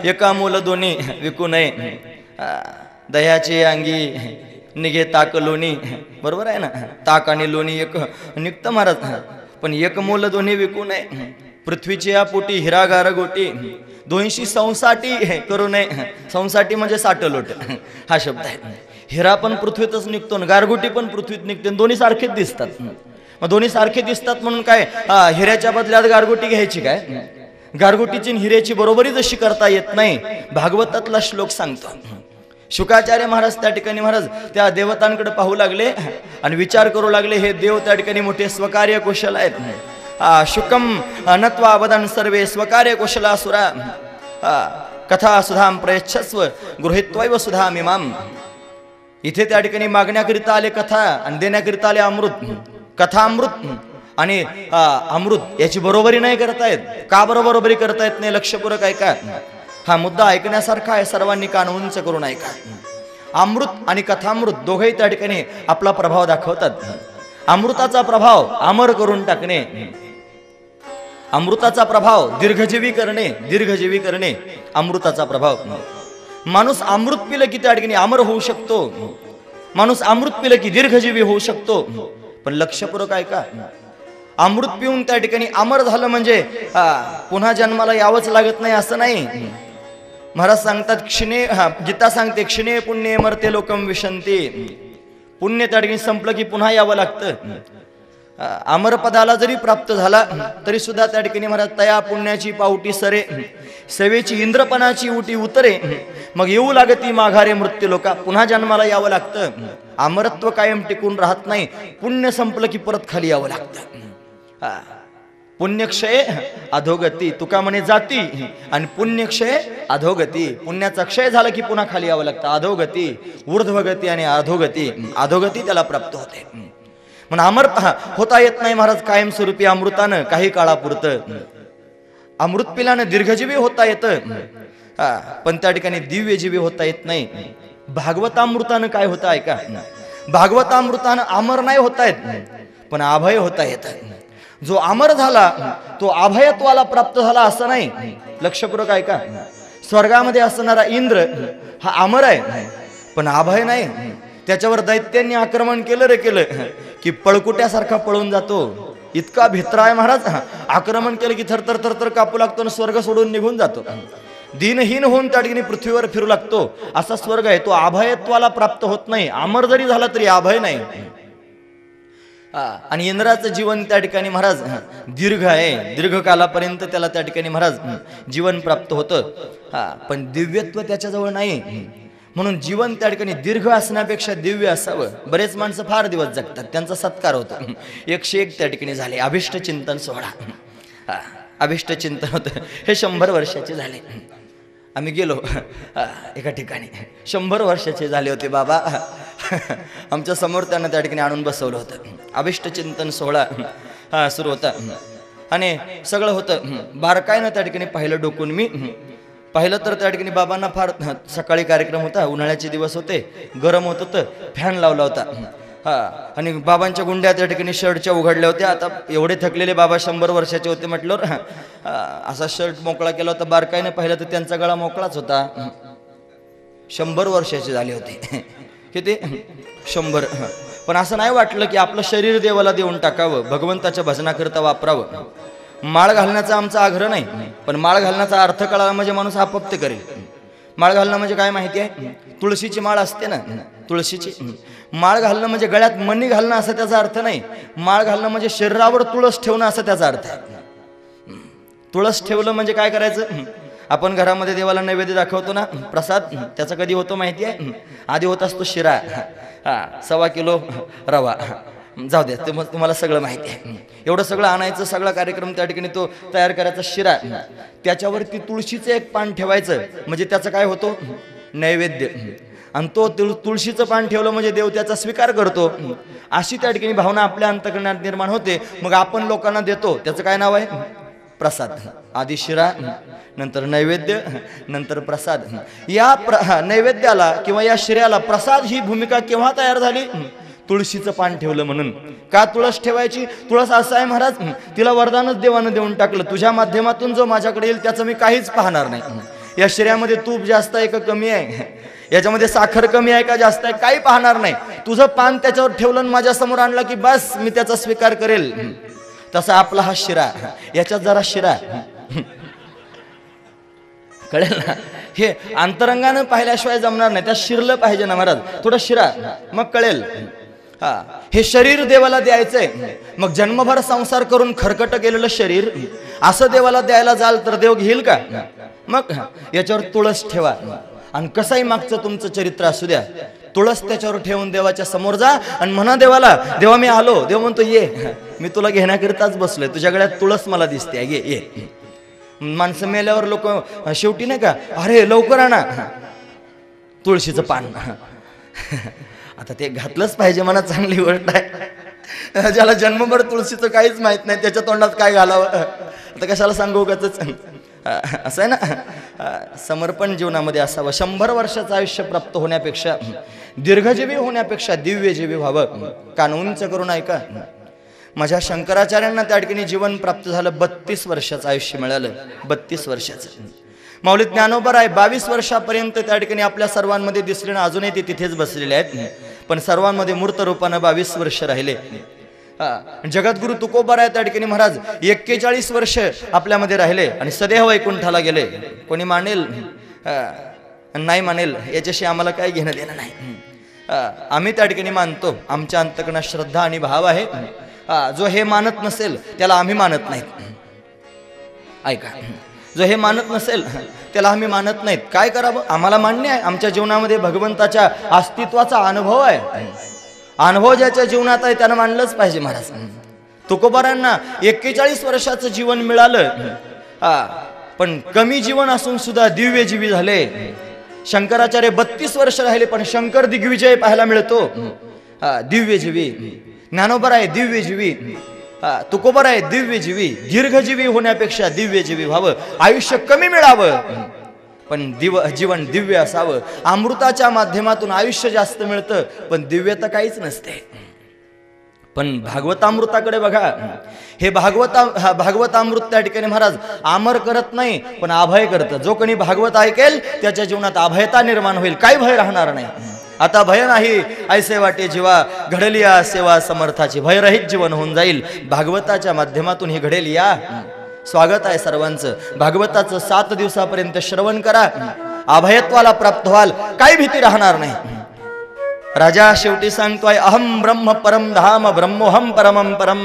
एका मूल दोन्ही विकू नये. दह्याची अंगी निघे ताक लोणी. बरोबर आहे ना? ताक आणि लोणी एक निघतं महाराज. पण एक मूल दोन्ही विकू नये. पृथ्वीची या पोटी हिरा गार गोटी दोनशी संसाठी करू नये. संसाठी म्हणजे साटलोट हा शब्द आहे. हिरा पण पृथ्वीतच निघतो, गारगोटी पण पृथ्वीत निघते, दोन्ही सारखेच दिसतात. मग दोन्ही सारखे दिसतात म्हणून काय हिऱ्याच्या बदल्यात गारगोटी घ्यायची काय? गारगोटीची हिऱ्याची बरोबरी जशी करता येत नाही. भागवतातला श्लोक सांगतो. शुकाचार्य महाराज त्या ठिकाणी महाराज त्या देवतांकडे पाहू लागले आणि विचार करू लागले. हे देव त्या ठिकाणी मोठे स्वकार्य कुशल आहेत. शुकम नत्वा वदन सर्वे स्वकार्य कुशलासुरा कथा सुधाम प्रयच्छस्व गृहीत्वैव सुधामिमाम. इथे त्या ठिकाणी मागण्याकरिता आले कथा आणि देण्याकरिता आले अमृत. कथा अमृत आणि अमृत याची बरोबरी नाही करतायत. का बरोबरी करता येत नाही? लक्षपूर्वक ऐका. हा मुद्दा ऐकण्यासारखा आहे. सर्वांनी कान उंच करून ऐका. अमृत आणि कथामृत दोघेही त्या ठिकाणी आपला प्रभाव दाखवतात. अमृताचा प्रभाव अमर करून टाकणे, अमृताचा प्रभाव दीर्घजीवी करणे. दीर्घजीवी करणे अमृताचा प्रभाव. माणूस अमृत पिलं की त्या ठिकाणी अमर होऊ शकतो. माणूस अमृत पिलं की दीर्घजीवी होऊ शकतो. पण लक्षपूर्वक ऐका. अमृत पिऊन त्या ठिकाणी अमर झालं म्हणजे पुन्हा जन्माला यावंच लागत नाही असं नाही. महाराज सांगतात क्षिणे, गीता सांगते क्षिणे पुण्ये मर्ते लोकम विशंती. पुण्य त्या ठिकाणी संपलं की पुन्हा यावं लागतं. अमर पदाला जरी प्राप्त झाला तरी सुद्धा त्या ठिकाणी महाराज तया पुण्याची पावटी सरे, सेवेची इंद्रपणाची उटी उतरे, मग येऊ लागती माघारे मृत्यू लोका. पुन्हा जन्माला यावं लागतं. अमरत्व कायम टिकून राहत नाही. पुण्य संपलं की परत खाली यावं लागतं. पुण्यक्षय अधोगती, तुका म्हणे जाती, आणि पुण्यक्षय अधोगती. पुण्याचा क्षय झाला की पुन्हा खाली यावं लागतं. अधोगती, ऊर्ध्वगती आणि अधोगती. अधोगती त्याला प्राप्त होते. म्हणून अमर होता येत नाही महाराज कायमस्वरूपी अमृतानं, काही काळापुरतं. अमृत पिल्यानं दीर्घजीवी होता येतं, पण त्या ठिकाणी दिव्यजीवी होता येत नाही. भागवतामृतानं काय होतं ऐका. भागवतामृतानं अमर नाही होता येत, पण अभय होता येत. जो अमर झाला तो अभयत्वाला प्राप्त झाला असं नाही. लक्षपूर्वक ऐका. स्वर्गामध्ये असणारा इंद्र हा अमर आहे, पण अभय नाही. त्याच्यावर दैत्यांनी आक्रमण केलं रे केलं की पळकुट्यासारखा पळून जातो. इतका भित्रा आहे महाराज. आक्रमण केलं की थरथर थरथर कापू लागतो आणि स्वर्ग सोडून निघून जातो. दिनहीन होऊन त्या ठिकाणी पृथ्वीवर फिरू लागतो. असा स्वर्ग आहे. तो अभयत्वाला प्राप्त होत नाही. अमर जरी झाला तरी अभय नाही. आणि इंद्राचं जीवन त्या ठिकाणी महाराज दीर्घ आहे. दीर्घकालापर्यंत त्याला त्या ठिकाणी महाराज जीवन प्राप्त होतं, पण दिव्यत्व त्याच्याजवळ नाही. म्हणून जीवन त्या ठिकाणी दीर्घ असण्यापेक्षा दिव्य असावं. बरेच माणसं फार दिवस जगतात, त्यांचा सत्कार होता. 101 त्या ठिकाणी झाले. अभिष्ट चिंतन सोहळा, अभिष्ट चिंतन होतं. हे 100 वर्षाचे झाले. आम्ही गेलो एका ठिकाणी. 100 वर्षाचे झाले होते बाबा. आमच्या समोर त्यांना त्या ठिकाणी आणून बसवलं होतं. अभिष्ट चिंतन सोहळा सुरू होता आणि सगळं होतं. बारकाईनं त्या ठिकाणी पाहिलं डोकून मी. पाहिलं तर त्या ठिकाणी बाबांना फार सकाळी कार्यक्रम होता. उन्हाळ्याचे दिवस होते, गरम होत होतं, फॅन लावला होता. आणि बाबांच्या गुंड्या त्या ठिकाणी शर्टच्या उघडल्या होत्या. आता एवढे थकलेले बाबा 100 वर्षाचे होते म्हटल्यावर असा शर्ट मोकळा केला होता. बारकाईने पाहिलं तर त्यांचा गळा मोकळाच होता. 100 वर्षाचे झाले होते. किती? 100. पण असं नाही वाटलं की आपलं शरीर देवाला देऊन टाकावं, भगवंताच्या भजनाकरता वापरावं. माळ घालण्याचा आमचा आग्रह नाही, पण माळ घालण्याचा अर्थ कळाला म्हणजे माणूस आपोआप ते करेल. माळ घालणं म्हणजे काय माहिती आहे? तुळशीची माळ असते ना, तुळशीची माळ घालणं म्हणजे गळ्यात मणी घालणं असं त्याचा अर्थ नाही. माळ घालणं म्हणजे शरीरावर तुळस ठेवणं असं त्याचा अर्थ आहे. तुळस ठेवलं म्हणजे काय करायचं? आपण घरामध्ये देवाला नैवेद्य दाखवतो ना, प्रसाद, त्याचा कधी होतो माहिती आहे? आधी होत असतो शिरा, 1.25 किलो रवा. जाऊ द्या, ते तुम्हाला सगळं माहिती आहे. एवढं सगळं आणायचं, सगळा कार्यक्रम त्या ठिकाणी तो तयार करायचा शिरा. त्याच्यावरती तुळशीचं एक पान ठेवायचं म्हणजे त्याचं काय होतो? नैवेद्य. आणि तो तुळशीचं पान ठेवलं म्हणजे देव त्याचा स्वीकार करतो. अशी त्या ठिकाणी भावना आपल्या अंतःकरणात निर्माण होते. मग आपण लोकांना देतो. त्याचं काय नाव आहे? प्रसाद. आधी शिरा, नंतर नैवेद्य, नंतर प्रसाद. या नैवेद्याला किंवा या शिऱ्याला प्रसाद ही भूमिका केव्हा तयार झाली? तुळशीचं पान ठेवलं म्हणून. का तुळस ठेवायची? तुळस असं आहे महाराज, तिला वरदानच देवानं देऊन टाकलं, तुझ्या माध्यमातून जो माझ्याकडे येईल त्याचं मी काहीच पाहणार नाही. या शिऱ्यामध्ये तूप जास्त आहे का कमी आहे, याच्यामध्ये साखर कमी आहे का जास्त आहे, काही पाहणार नाही. तुझं पान त्याच्यावर ठेवलं आणि माझ्या समोर आणलं की बस मी त्याचा स्वीकार करेल. तसा आपला हा शिरा, याच्यात जरा शिरा कळेल ना. हे अंतरंगानं पाहिल्याशिवाय जमणार नाही. त्यात शिरलं पाहिजे ना महाराज, थोडं शिरा, मग कळेल. हे शरीर देवाला द्यायचंय. मग जन्मभर संसार करून खरकट गेलेलं शरीर असं देवाला द्यायला जाल तर देव घेईल का? मग याच्यावर तुळस ठेवा. आणि कसंही मागचं तुमचं चरित्र असू द्या, तुळस त्याच्यावर ठेवून देवाच्या समोर जा आणि म्हणा देवाला, देवा मी आलो. देव म्हणतो ये, मी तुला घेण्याकरिताच बसलोय, तुझ्या गळ्यात तुळस मला दिसते, ये ये. माणसं मेल्यावर लोक शेवटी नाही का, अरे लवकर आणा तुळशीचं पान. आता ते घातलंच पाहिजे म्हणा, चांगली गोष्ट आहे. ज्याला जन्मभर तुळशीचं काहीच माहित नाही त्याच्या तोंडात काय घालावं, आता कशाला सांगू उगाचच. असं आहे ना, समर्पण जीवनामध्ये असावं. 100 वर्षाचं आयुष्य प्राप्त होण्यापेक्षा, दीर्घजीवी होण्यापेक्षा दिव्यजीवी व्हावं. कान उंच करून ऐका. माझ्या शंकराचार्यांना त्या ठिकाणी जीवन प्राप्त झालं, 32 वर्षाचं आयुष्य मिळालं. 32 वर्षाचं. माऊली ज्ञानोबा 22 वर्षापर्यंत त्या ठिकाणी आपल्या सर्वांमध्ये दिसले ना, अजूनही ते तिथेच बसलेले आहेत, पण सर्वांमध्ये मूर्त रूपानं 22 वर्ष राहिले. जगद्गुरु तुकोबाराय त्या ठिकाणी महाराज 41 वर्ष आपल्यामध्ये राहिले आणि सदैव वैकुंठाला गेले. कोणी मानेल नाही मानेल याच्याशी आम्हाला काही घेणं देणं नाही. आम्ही त्या ठिकाणी मानतो, आमच्या अंतःकरणात श्रद्धा आणि भाव आहे. जो हे मानत नसेल त्याला आम्ही मानत नाहीत. ऐका, जो हे मानत नसेल त्याला आम्ही मानत नाहीत. काय करावं? आम्हाला मान्य आहे आमच्या जीवनामध्ये भगवंताच्या अस्तित्वाचा अनुभव आहे. अनुभव ज्याच्या जीवनात आहे त्यानं मानलंच पाहिजे. महाराज तुकोबारांना 41 वर्षाचं जीवन मिळालं, पण कमी जीवन असून सुद्धा दिव्य जीवी झाले. शंकराचार्य 32 वर्ष राहिले पण शंकर दिग्विजय पाहायला मिळतो. दिव्य जीवी. ज्ञानोबा आहे दिव्य जीवी. तुकोबर आहे दिव्य जीवी. दीर्घजीवी होण्यापेक्षा दिव्य जीवी व्हावं. आयुष्य कमी मिळावं पण जीवन दिव्य असावं. अमृताच्या माध्यमातून आयुष्य जास्त मिळतं पण दिव्यता काहीच नसते. पण भागवतामृताकडे बघा. हे भागवतामृत त्या ठिकाणी महाराज आमर करत नाही पण अभय करतं. जो कोणी भागवत ऐकेल त्याच्या जीवनात अभयता निर्माण होईल. काही भय राहणार नाही. आता भय नाही ऐसे वाटे जीवा, घडली या सेवा समर्थाची. भयरहित जीवन होऊन जाईल. भागवताच्या माध्यमातून हे घडेल. या स्वागत आहे सर्वांचं. भागवताचं 7 दिवसापर्यंत श्रवण करा. अभयत्वाला प्राप्त व्हाल. काही भीती राहणार नाही. राजा शेवटी सांगतोय अहम ब्रह्म परम धाम ब्रह्मोहम परमम परम.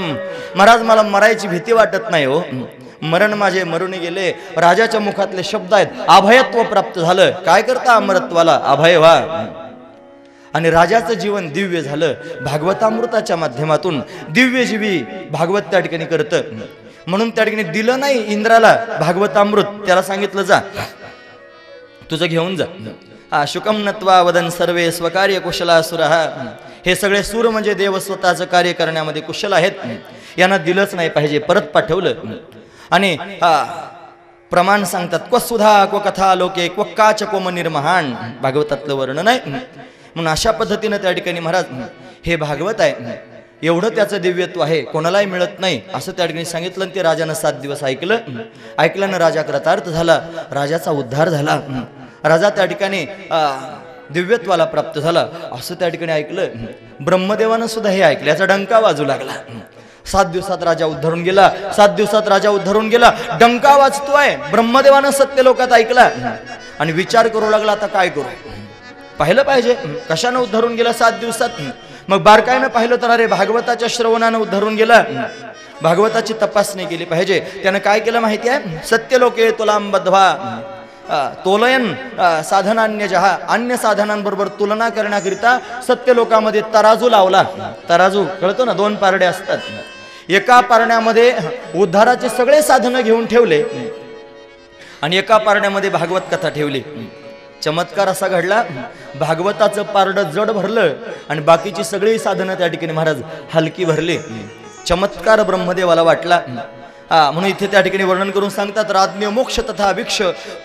महाराज मला मरायची भीती वाटत नाही हो. मरण माझे मरून गेले. राजाच्या मुखातले शब्द आहेत. अभयत्व प्राप्त झालं. काय करता अमरत्वाला? अभय व्हा. आणि राजाचं जीवन दिव्य झालं. भागवतामृताच्या माध्यमातून दिव्य जीवी भागवत त्या ठिकाणी करतं. म्हणून त्या ठिकाणी दिलं नाही इंद्राला भागवतामृत. त्याला सांगितलं जा तुझं घेऊन जा. शुकम नत्वा वदन सर्वे स्वकार्य कुशलासुरः. हे सगळे सूर म्हणजे देव स्वतःचं कार्य करण्यामध्ये कुशल आहेत. यांना दिलंच नाही पाहिजे. परत पाठवलं. आणि प्रमाण सांगतात क्व सुधा क्व कथा लोके क्व काच कोम निर्महान. भागवतातलं वर्णन आहे. म्हणून अशा पद्धतीनं त्या ठिकाणी महाराज हे भागवत आहे. एवढं त्याचं दिव्यत्व आहे. कोणालाही मिळत नाही असं त्या ठिकाणी सांगितलं. ते राजानं 7 दिवस ऐकल्यानं राजा कृतार्थ झाला. राजाचा उद्धार झाला. राजा त्या ठिकाणी दिव्यत्वाला प्राप्त झाला असं त्या ठिकाणी ऐकलं. ब्रह्मदेवानं सुद्धा हे ऐकलं. याचा डंका वाजू लागला. 7 दिवसात राजा उद्धरून गेला. 7 दिवसात राजा उद्धरून गेला. डंका वाजतोय. ब्रह्मदेवानं सत्य लोकात ऐकला आणि विचार करू लागला आता काय करू. पाहिलं पाहिजे कशानं उद्धरून गेला 7 दिवसात. मग बारकाईनं पाहिलं तर अरे भागवताच्या श्रवणानं उद्धरून गेला. भागवताची तपासणी केली पाहिजे. त्यानं काय केलं माहिती आहे? सत्य लोके तुलांबध्वा तोलयन साधनान्य जहा. अन्य साधनांबरोबर तुलना करण्याकरिता सत्य लोकामध्ये तराजू लावला. तराजू कळतो ना, 2 पारडे असतात. एका पारण्यामध्ये उद्धाराचे सगळे साधनं घेऊन ठेवले आणि एका पारण्यामध्ये भागवत कथा ठेवली. चमत्कार असा घडला. भागवताचं पारडं जड भरलं आणि बाकीची सगळी साधनं त्या ठिकाणी महाराज हलकी भरली. चमत्कार ब्रह्मदेवाला वाटला. म्हणून इथे त्या ठिकाणी वर्णन करून सांगतात राज्ञ मोक्ष तथा भिक्ष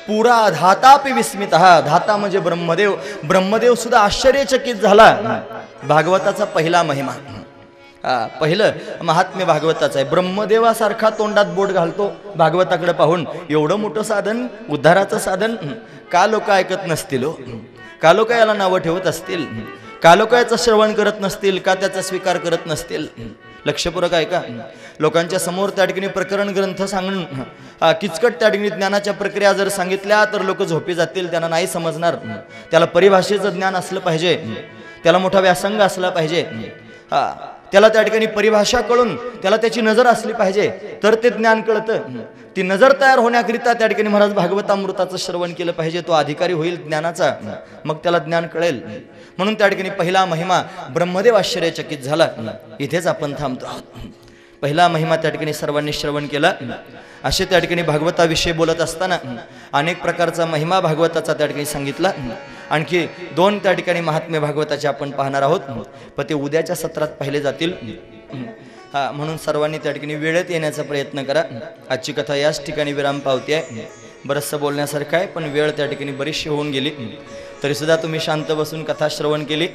पुरा धातापि विस्मित. धाता म्हणजे ब्रह्मदेव. ब्रह्मदेव सुद्धा आश्चर्यचकित झाला. भागवताचा पहिला महिमा, पहिलं महात्म्य भागवताचं आहे. ब्रह्मदेवासारखा तोंडात बोट घालतो भागवताकडे पाहून. एवढं मोठं साधन, उद्धाराचं साधन का लोक ऐकत नसतील हो? का लोक याला नावं ठेवत असतील? का लोक याचं श्रवण करत नसतील? का त्याचा स्वीकार करत नसतील? लक्षपूर्वक ऐका. लोकांच्या समोर त्या ठिकाणी प्रकरण ग्रंथ सांगून किचकट त्या ठिकाणी ज्ञानाच्या प्रक्रिया जर सांगितल्या तर लोक झोपी जातील. त्यांना नाही समजणार. त्याला परिभाषेचं ज्ञान असलं पाहिजे. त्याला मोठा व्यासंग असला पाहिजे. त्याला त्या ठिकाणी परिभाषा कळून त्याला त्याची नजर असली पाहिजे तर ते ज्ञान कळतं. ती नजर तयार होण्याकरिता त्या ठिकाणी महाराज भागवतामृताचं श्रवण केलं पाहिजे. तो अधिकारी होईल ज्ञानाचा. मग त्याला ज्ञान कळेल. म्हणून त्या ठिकाणी पहिला महिमा ब्रह्मदेव आश्चर्यचकित झाला. इथेच आपण थांबतो आहोत. पहिला महिमा त्या ठिकाणी सर्वांनी श्रवण केला. असे त्या ठिकाणी भागवताविषयी बोलत असताना अनेक प्रकारचा महिमा भागवताचा त्या ठिकाणी सांगितला. आणखी 2 त्या ठिकाणी महात्म्य भागवताचे आपण पाहणार आहोत. पण ते उद्याच्या सत्रात पाहिले जातील. म्हणून सर्वांनी त्या ठिकाणी वेळेत येण्याचा प्रयत्न करा. आजची कथा याच ठिकाणी विराम पावते आहे. बरंचसं बोलण्यासारखं आहे पण वेळ त्या ठिकाणी बरीचशी होऊन गेली. तरी सुद्धा तुम्ही शांत बसून कथा श्रवण केली.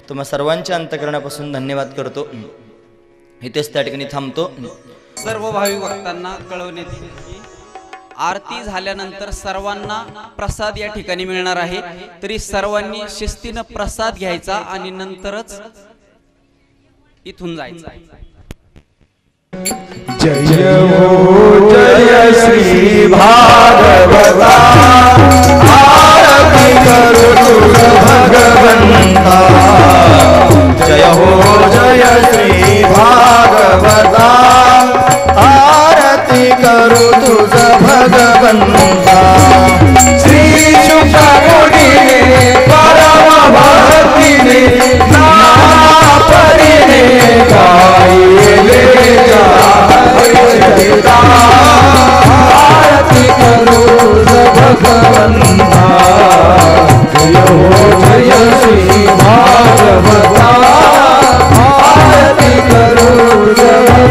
तुम्हा सर्वांच्या अंतकरणापासून धन्यवाद करतो. इथेच त्या ठिकाणी थांबतो. सर्व भाविक भक्तांना कळवण्यात येईल की आरती झाल्यानंतर सर्वांना प्रसाद या ठिकाणी मिळणार आहे. तरी सर्वांनी शिस्तीनं प्रसाद घ्यायचा आणि नंतरच इथून जायचं. जय हो जय श्री भागवता आरती करू भगवंता. जय हो जय श्री भागवता भागवता आरती करू तुझ भगवंता श्री शुक मुनीने परम भक्तीने नापरीने गायले जयता आरती करू तुझ भगवंता जय हो जय श्री भागवता आरती करू भगवंता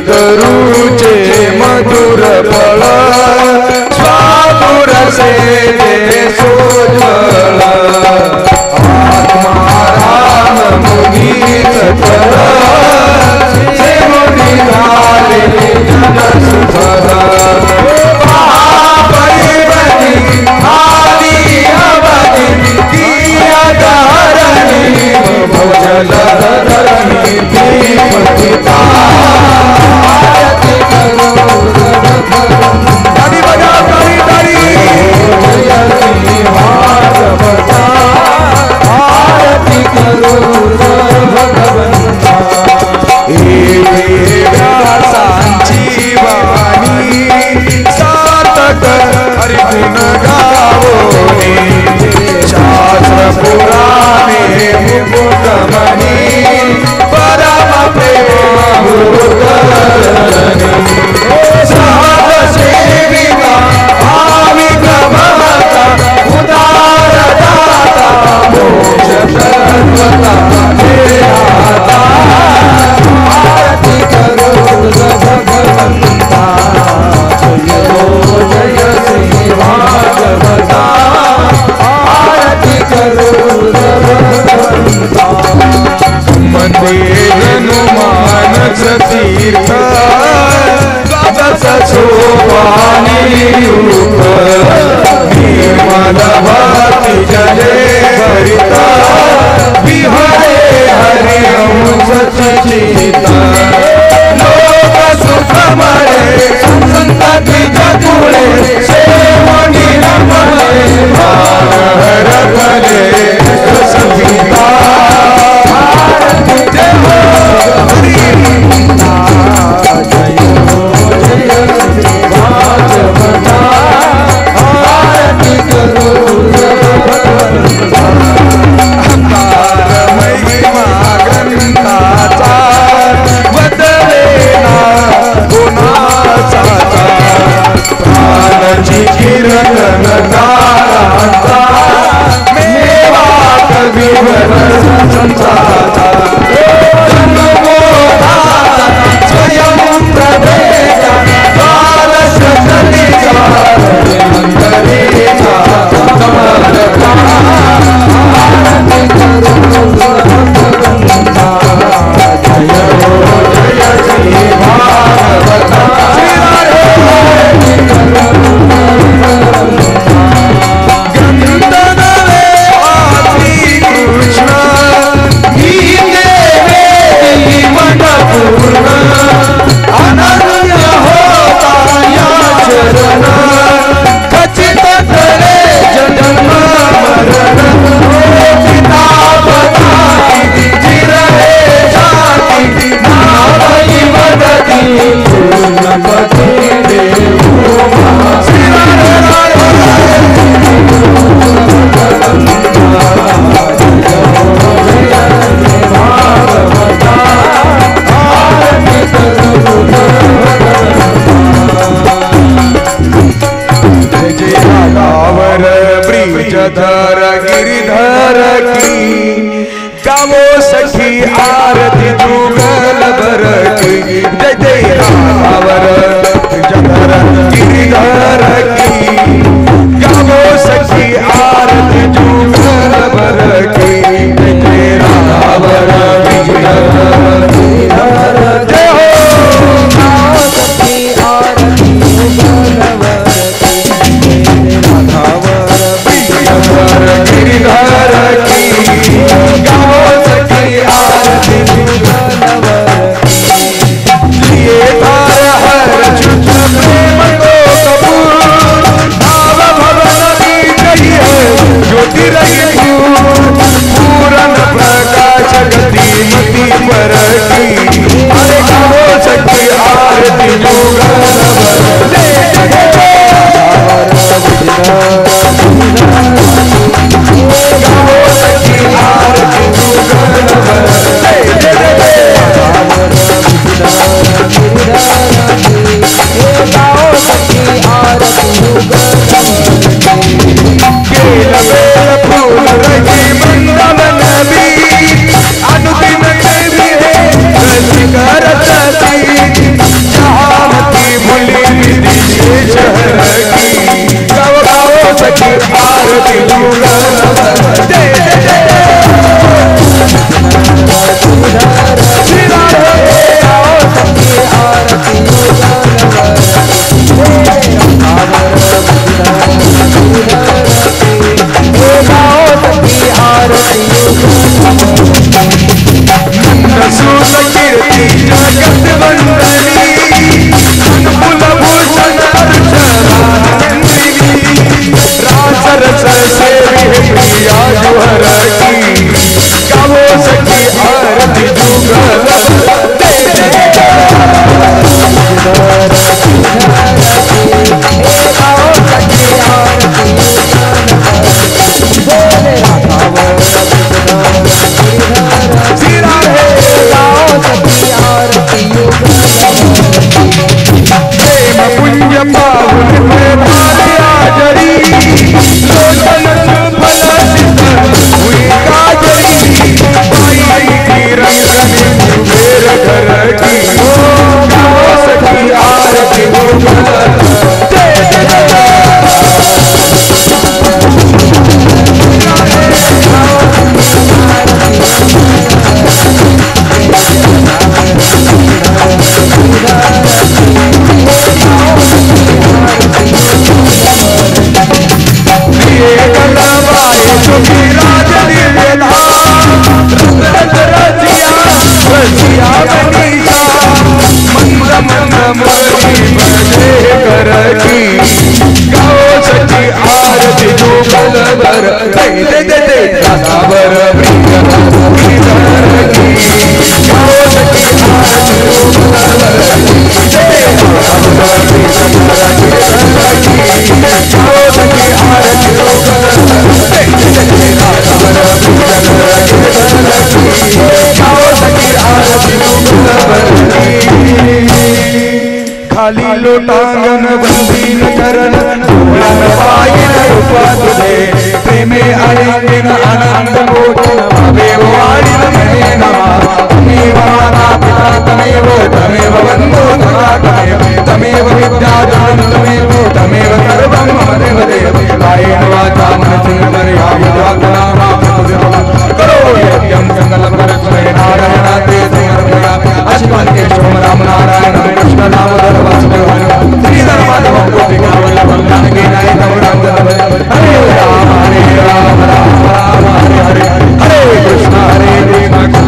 करूचे मधुर फळ स्वादुर सेवे सोजळ आत्मा राम मुनीच कर से मुनी झाले जन सुखर भोजल धरणी दीपता आरती करो ताली बजा ताली ताली जय श्री भागवता आरती करो भगवंता व्यासांची वाणी सातक हरिगुण गावोनी शास्त्र पुराणे मुकुटमणि परम प्रेमामृतरणी सहज सेविका भाविक भवता उदार दाता मोक्ष तत्वता देहाता आरती करो भगवंता जय हो जय श्री भागवता आरती करो मंदिर हनुमानच तीर्थ द्वादश सोपानी रूप निर्मल भक्ति जले भरित विहरे हरि सचिता लोक सुखमय संतति जगुळे सेवनी रमणे हर भले सखीता धर गिरिधर की गावो सखी आरती जुगल भर की जय जय रावर जधर गिरिधर की गावो सखी आरती जुगल भर की जय जय रावर गिरिधर जय हो सखी आरती जुगल भर की गिरिधर की गाओ सखी आरती लिए तार हर खाली लोटांगण बंदीन करण डोळ्यान पाहिन रूपा तुझे प्रेमे आनंदीन आनंद मोचन भावेव वाणीन म्हणे नमा तमेव माता पिता तमेव तमेव बंधू सखा तमेव विद्या जनन तमेव सर्वं मम देव देव कायेन वाचा मनसेन्द्रिया युक्तनामा करो यज्ञं संकल्पं परस्मै नारायणाते समर्पयामि अश्वन्तेश्वरं राम नारायण कृष्ण नाम धर्मस्वरूप श्रीधर माधव गोपिकावल्लभं जानकीनाय तव राम हरे राम राम राम हरे हरे हरे कृष्ण हरे कृष्ण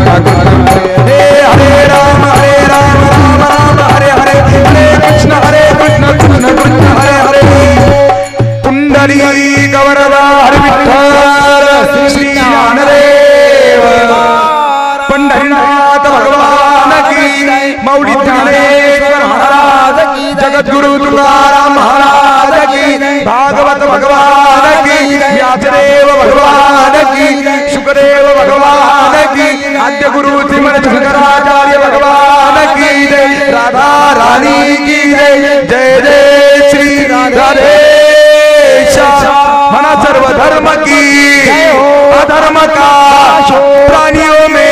हे हरे राम राम राम हरे हरे हरे कृष्ण कृष्ण कृष्ण हरे हरे कुंडली गौरवा हरे विठ्ठल श्री ज्ञानदेव पंढरीनाथ भगवान की मौली ज्ञानेश्वर महाराज की जगद्गुरु तुकाराम महाराज की भागवत भगवान की व्यासदेव भगवान की शुकदेव भगवान की आद्य गुरु श्रीमद शंकराचार्य भगवान की जय राधा रानी की जय जय जय श्री राधे मना सर्व धर्म की अधर्म का प्राणियों में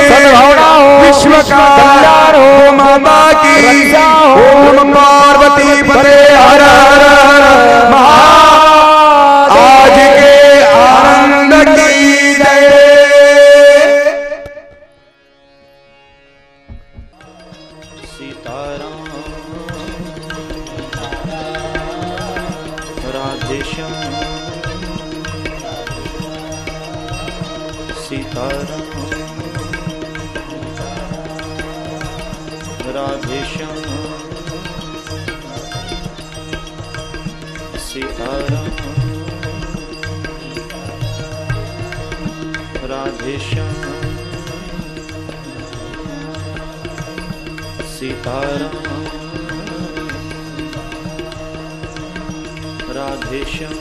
विश्व का कल्याण हो माता की ओम पार्वती पते हर हर आज के आनंद की जय सीताराम राधेश्याम सीताराम राधेश्याम सीताराम राधेश्याम सीताराम राधेश्याम।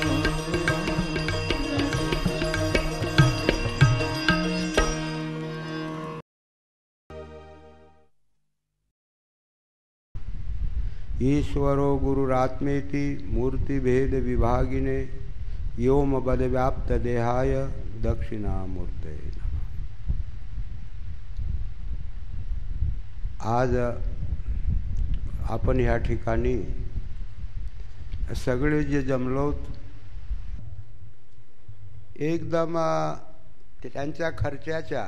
ईश्वरो गुरुरात्मेति मूर्तिभेद विभागिने व्योम बद व्याप्त देहाय दक्षिणामूर्ते नमः। आज आपण ह्या ठिकाणी सगळे जे जमलोत एकदम त्यांच्या खर्चाच्या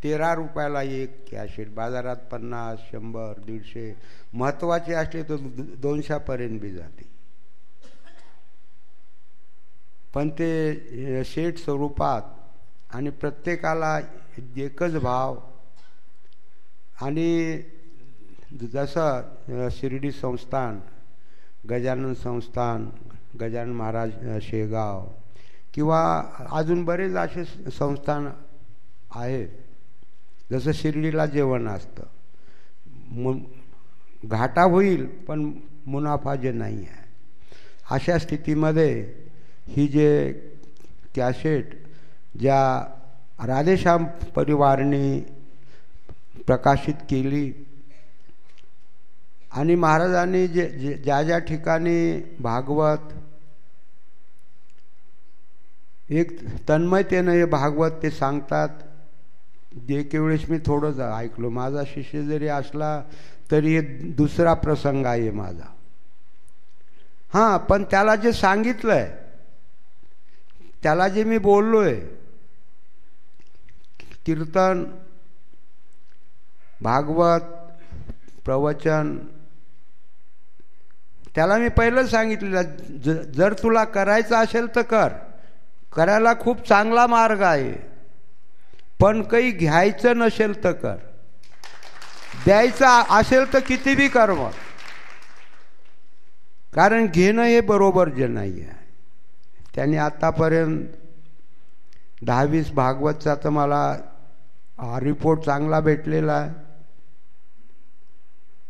13 रुपयाला एक कॅसेट, बाजारात 50, 100, 150, महत्त्वाचे असले तर 200 पर्यंत बी जाते, पण ते सेट स्वरूपात आणि प्रत्येकाला एकच भाव. आणि जसं शिर्डी संस्थान, गजानन संस्थान, गजानन महाराज शेगाव किंवा अजून बरेच असे संस्थान आहेत, जसं शिर्डीला जेवण असतं, घाटा होईल पण मुनाफा जे नाही आहे, अशा स्थितीमध्ये ही जे कॅसेट ज्या राधेश्याम परिवाराने प्रकाशित केली आणि महाराजांनी ज्या ज्या ठिकाणी भागवत एक तन्मयतेनं हे भागवत ते सांगतात. एक वेळेस मी थोडंच ऐकलो, माझा शिष्य जरी असला तरी हे दुसरा प्रसंग आहे माझा. हां, पण त्याला जे सांगितलं आहे, त्याला जे मी बोललो आहे, कीर्तन, भागवत, प्रवचन, त्याला मी पहिलं सांगितलेलं, जर तुला करायचं असेल तर कर, करायला खूप चांगला मार्ग आहे, पण काही घ्यायचं नसेल तर कर, द्यायचं असेल तर किती बी कर मग, कारण घेणं हे बरोबर जे नाही आहे. त्यांनी आतापर्यंत 10-20 भागवतचा तर मला रिपोर्ट चांगला भेटलेला आहे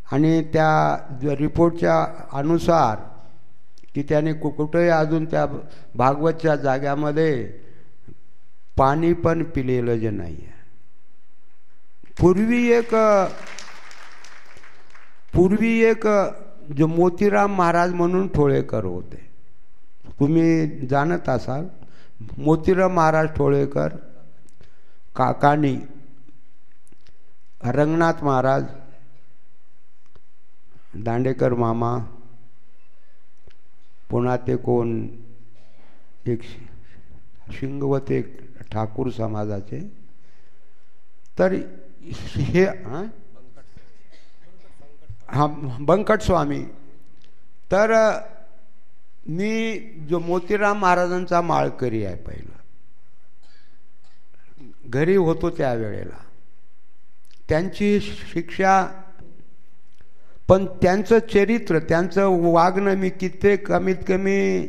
आणि त्या रिपोर्टच्या अनुसार की त्याने कुठेही अजून त्या भागवतच्या जाग्यामध्ये पाणी पण पिलेलं जे नाही आहे. पूर्वी एक जो मोतीराम महाराज म्हणून ठोळेकर होते, तुम्ही जाणत असाल, मोतीराम महाराज ठोळेकर, काकानी, रंगनाथ महाराज, दांडेकर मामा, पुन्हा ते कोण एक शिंगवते ठाकूर समाजाचे, तर हे हां बंकट स्वामी. तर मी जो मोतीराम महाराजांचा माळकरी आहे, पहिलं घरी होतो त्यावेळेला, त्यांची शिक्षा, पण त्यांचं चरित्र, त्यांचं वागणं मी कमीत कमी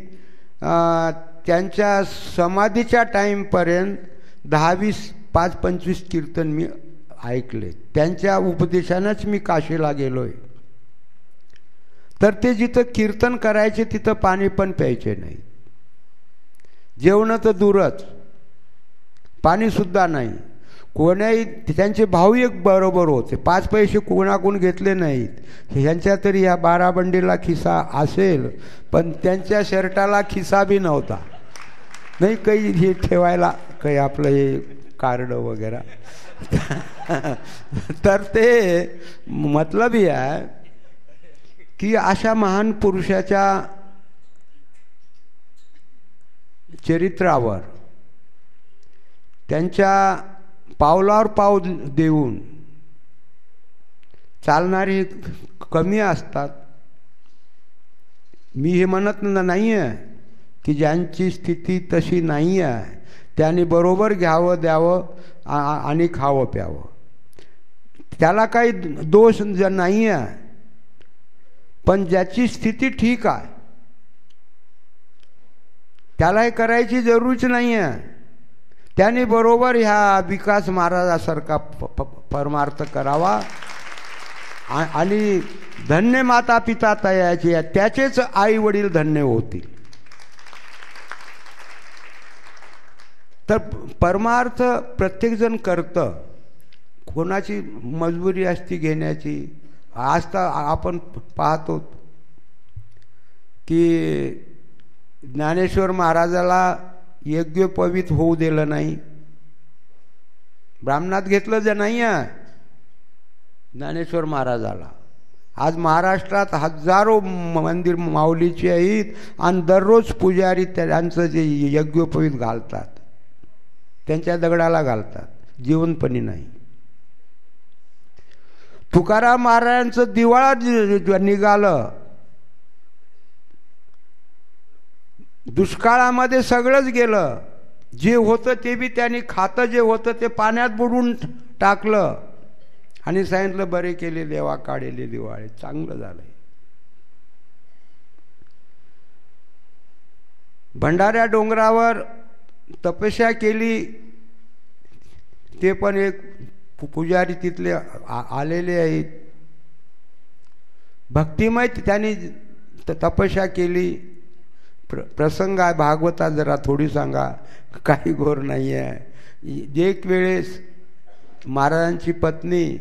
त्यांच्या समाधीच्या टाईमपर्यंत 10-20, 5-25 कीर्तन मी ऐकले. त्यांच्या उपदेशानंच मी काशीला गेलो आहे. तर ते जिथं कीर्तन करायचे तिथं पाणी पण प्यायचे नाही, जेवण तर दूरच, पाणीसुद्धा नाही. कोणाही त्यांचे भाऊ एक बरोबर होते, 5 पैसे कोणाकडून घेतले नाहीत. ह्यांच्या तरी या 12 बंडीला खिसा असेल, पण त्यांच्या शर्टाला खिसा बी नव्हता, नाही काही हे ठेवायला, काही आपलं हे कार्ड वगैरे. तर ते मतलब ही आहे की अशा महान पुरुषाच्या चरित्रावर, त्यांच्या पावलावर पाव देऊन चालणारे कमी असतात. मी हे म्हणत नाही आहे की ज्यांची स्थिती तशी नाही आहे त्यांनी बरोबर घ्यावं द्यावं आणि खावं प्यावं, त्याला काही दोष नाही आहे. पण ज्याची स्थिती ठीक आहे त्याला हे करायची जरूरच नाही आहे, त्याने बरोबर ह्या विकास महाराजासारखा परमार्थ करावा आणि धन्य माता पिता तयाचे, त्याचेच आई वडील धन्य होतील. तर परमार्थ प्रत्येकजण करतं, कोणाची मजबुरी असती घेण्याची. आज तर आपण पाहतो की ज्ञानेश्वर महाराजाला यज्ञोपवीत होऊ दिलं नाही, ब्राह्मणात घेतलं जे नाही आहे ज्ञानेश्वर महाराजाला. आज महाराष्ट्रात हजारो मंदिर माऊलीची आहेत आणि दररोज पुजारी त्यांचं जे यज्ञोपवीत घालतात, त्यांच्या दगडाला घालतात, जिवंतपणी नाही. तुकाराम महाराजांचं दिवाळा निघालं, दुष्काळामध्ये सगळंच गेलं, जे होतं ते बी त्यांनी खातं जे होतं ते पाण्यात बुडवून टाकलं आणि सांगितलं बरे केले देवा काढेले दिवाळे. चांगलं झालंय. भंडाऱ्या डोंगरावर तपस्या केली, ते पण एक पुजारी तिथले आलेले आहेत, भक्तिमय त्यांनी तपस्या केली. प्रसंग आहे भागवतात, जरा थोडी सांगा, काही घोर नाही आहे. एक वेळेस महाराजांची पत्नी,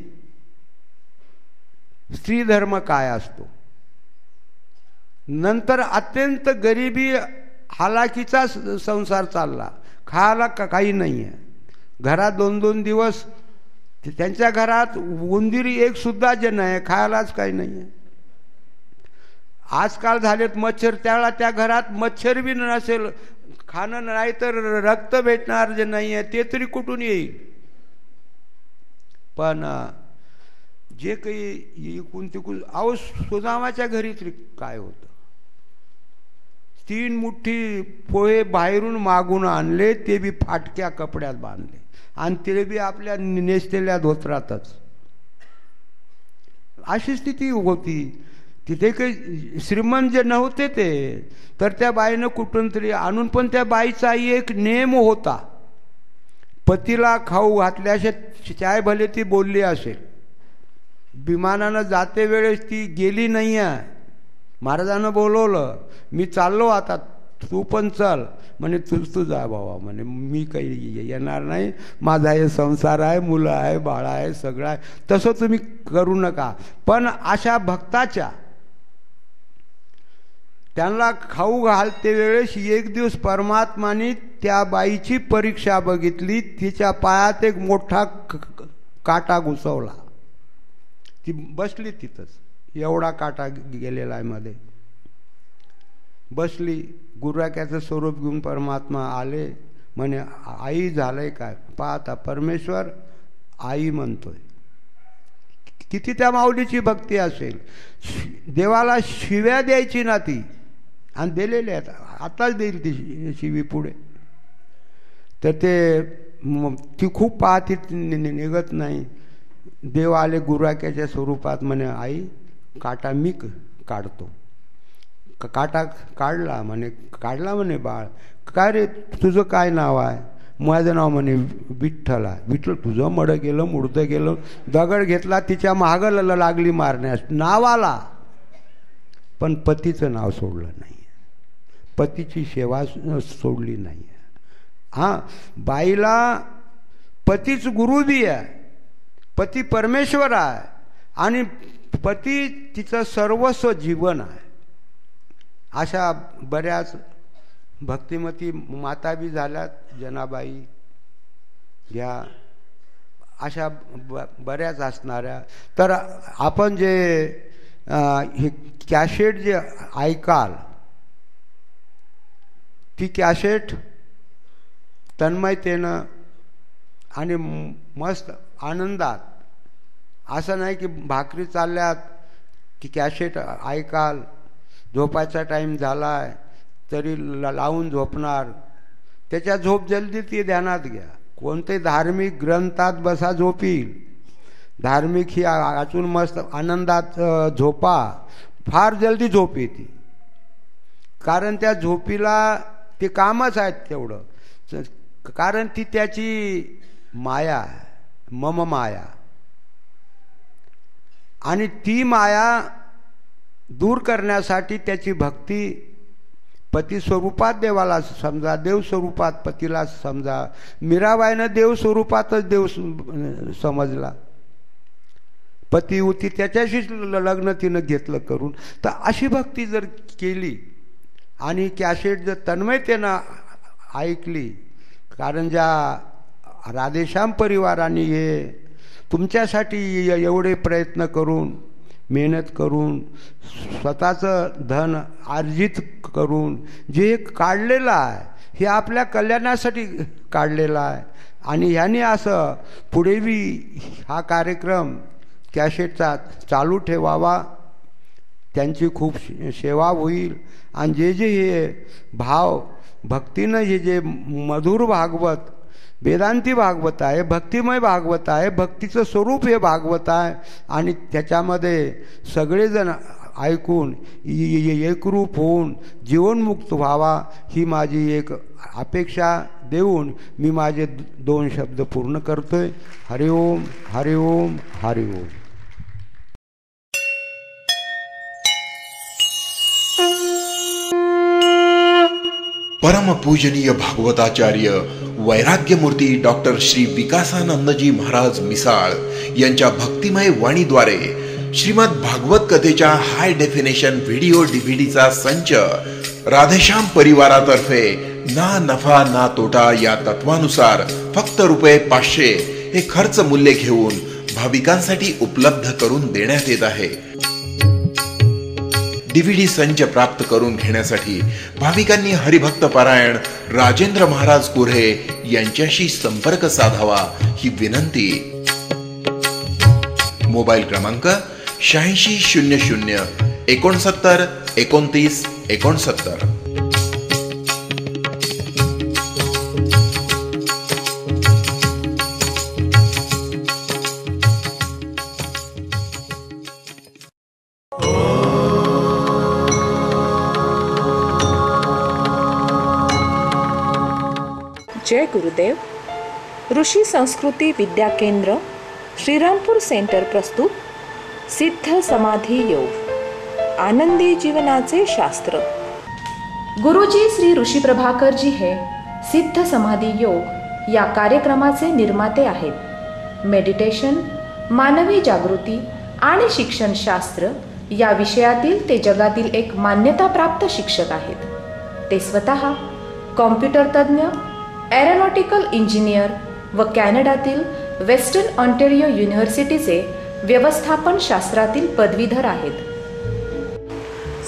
स्त्री धर्म काय असतो, नंतर अत्यंत गरिबी हालाकीचा संसार चालला, खायला काही नाही आहे. घरात 2-2 दिवस त्यांच्या घरात उंदीर एक सुद्धा जे नाही, खायलाच काही नाही आहे. आजकाल झालेत मच्छर, त्यावेळा त्या घरात मच्छर बी नसेल, खाणं नाही तर रक्त भेटणार जे नाही आहे ते तरी कुठून येईल. पण जे काही इकून तिकून, अहो सुदामाच्या घरी तरी काय होतं, 3 मुठ्ठी पोहे बाहेरून मागून आणले, ते बी फाटक्या कपड्यात बांधले आणि ते बी आपल्या नेसलेल्या धोत्रातच. अशी स्थिती होती. तिथे काही श्रीमंत जे नव्हते ते, तर त्या बाईनं कुठून तरी आणून, पण त्या बाईचा एक नेम होता, पतीला खाऊ घातल्याशे चाय भले ती बोलली असेल. विमानानं जाते वेळेस ती गेली नाही आहे, महाराजांना बोलवलं, मी चाललो आता, तू पण चल. म्हणे तू जा बाबा, म्हणे मी काही येणार नाही, माझा हे संसार आहे, मुलं आहे, बाळा आहे, सगळं आहे, तसं तुम्ही करू नका. पण अशा भक्ताच्या त्यांना खाऊ घालते वेळेस एक दिवस परमात्माने त्या बाईची परीक्षा बघितली. तिच्या पायात एक मोठा काटा घुसवला, ती बसली तिथंच, एवढा काटा गेलेला आहे मध्ये. बसली, गुराक्याचं स्वरूप घेऊन परमात्मा आले, म्हणे आई झालंय काय, पाहता परमेश्वर आई म्हणतोय. किती त्या माऊलीची भक्ती असेल. देवाला शिव्या द्यायची ना ती, आणि दिलेले आहेत, आताच देईल ती शिवी पुढे. तर ते ती खूप पाहती, निघत नाही. देव आले गुराक्याच्या स्वरूपात, म्हणे आई काटा मी काढतो. काटा काढला, म्हणे काढला, म्हणे बाळ काय रे तुझं काय नाव आहे, माझं नाव म्हणे विठ्ठल आहे. विठ्ठल तुझं मडं गेलं, मुडतं गेलं. दगड घेतला, तिच्या मागं लागली मारण्यास, नावाला, पण पतीचं नाव सोडलं नाही, पतीची सेवा सोडली नाही. हां, बाईला पतीच गुरु बी आहे, पती परमेश्वर आहे आणि पती तिचं सर्वस्व जीवन आहे. अशा बऱ्याच भक्तिमती माता बी झाल्यात, जनाबाई घ्या, अशा बऱ्याच असणाऱ्या. तर आपण जे हे कॅसेट जे ऐकाल, ती कॅसेट तन्मयतेनं आणि मस्त आनंदात, असं नाही की भाकरी चालल्यात की कॅसेट ऐकाल, झोपायचा टाईम झाला आहे तरी लावून झोपणार, त्याच्या झोप जल्दी ती ध्यानात घ्या. कोणते धार्मिक ग्रंथात बसा, झोपील. धार्मिक ही अजून मस्त आनंदात झोपा, फार जल्दी झोप येते. कारण त्या झोपीला ते कामच आहेत तेवढं, कारण ती त्याची माया, मम माया. आणि ती माया दूर करण्यासाठी त्याची भक्ती पती स्वरूपात देवाला समजा, देव स्वरूपात पतीला समजा. मीराबाईनं देव स्वरूपातच देव समजला. पती होती त्याच्याशीच लग्न तिनं घेतलं करून. तर अशी भक्ती जर केली आणि कॅसेट जर तन्मयतेनं ऐकली, कारण ज्या राधेश्याम परिवाराने हे तुमच्यासाठी एवढे प्रयत्न करून, मेहनत करून, स्वतःचं धन अर्जित करून जे काढलेलं आहे, हे आपल्या कल्याणासाठी काढलेलं आहे. आणि ह्याने असं पुढे बी हा कार्यक्रम कॅसेटचा चालू ठेवावा. त्यांची खूप सेवा होईल. आणि जे जे हे भाव भक्तीनं हे जे मधुर भागवत, वेदांती भागवत आहे, भक्तिमय भागवत आहे, भक्तीचं स्वरूप हे भागवत आहे. आणि त्याच्यामध्ये सगळेजण ऐकून एकरूप होऊन जीवनमुक्त व्हावा, ही माझी एक अपेक्षा देऊन मी माझे 2 शब्द पूर्ण करतोय. हरिओम हरिओम हरिओम. परमपूजनीय भागवताचार्य वैराग्यमूर्ती डॉक्टर श्री विकासानंदजी महाराज मिसाळ यांच्या भक्तिमय वाणीद्वारे श्रीमद भागवत कथेच्या हाय डेफिनेशन व्हिडिओ डीव्हीडीचा संच राधेश्याम परिवारातर्फे ना नफा ना तोटा या तत्वानुसार फक्त ₹500 हे खर्च मूल्य घेऊन भाविकांसाठी उपलब्ध करून देण्यात येत आहे. डीव्हीडी संच प्राप्त करून घेण्यासाठी भाविकांनी हरिभक्त पारायण राजेंद्र महाराज कोऱ्हे यांच्याशी संपर्क साधावा ही विनंती. मोबाईल क्रमांक 8600 69 29 69. जय गुरुदेव. ऋषी संस्कृती विद्या केंद्र श्रीरामपूर सेंटर प्रस्तुत सिद्ध समाधी योग आनंदी जीवनाचे शास्त्र. गुरुजी श्री ऋषी प्रभाकरजी हे सिद्ध समाधी योग या कार्यक्रमाचे निर्माते आहेत. मेडिटेशन, मानवी जागृती आणि शिक्षणशास्त्र या विषयातील ते जगातील एक मान्यताप्राप्त शिक्षक आहेत. ते स्वतः कॉम्प्युटर तज्ज्ञ, एरोनॉटिकल इंजिनियर व कॅनडातील वेस्टर्न ऑन्टेरियो युनिव्हर्सिटीचे व्यवस्थापन शास्त्रातील पदवीधर आहेत.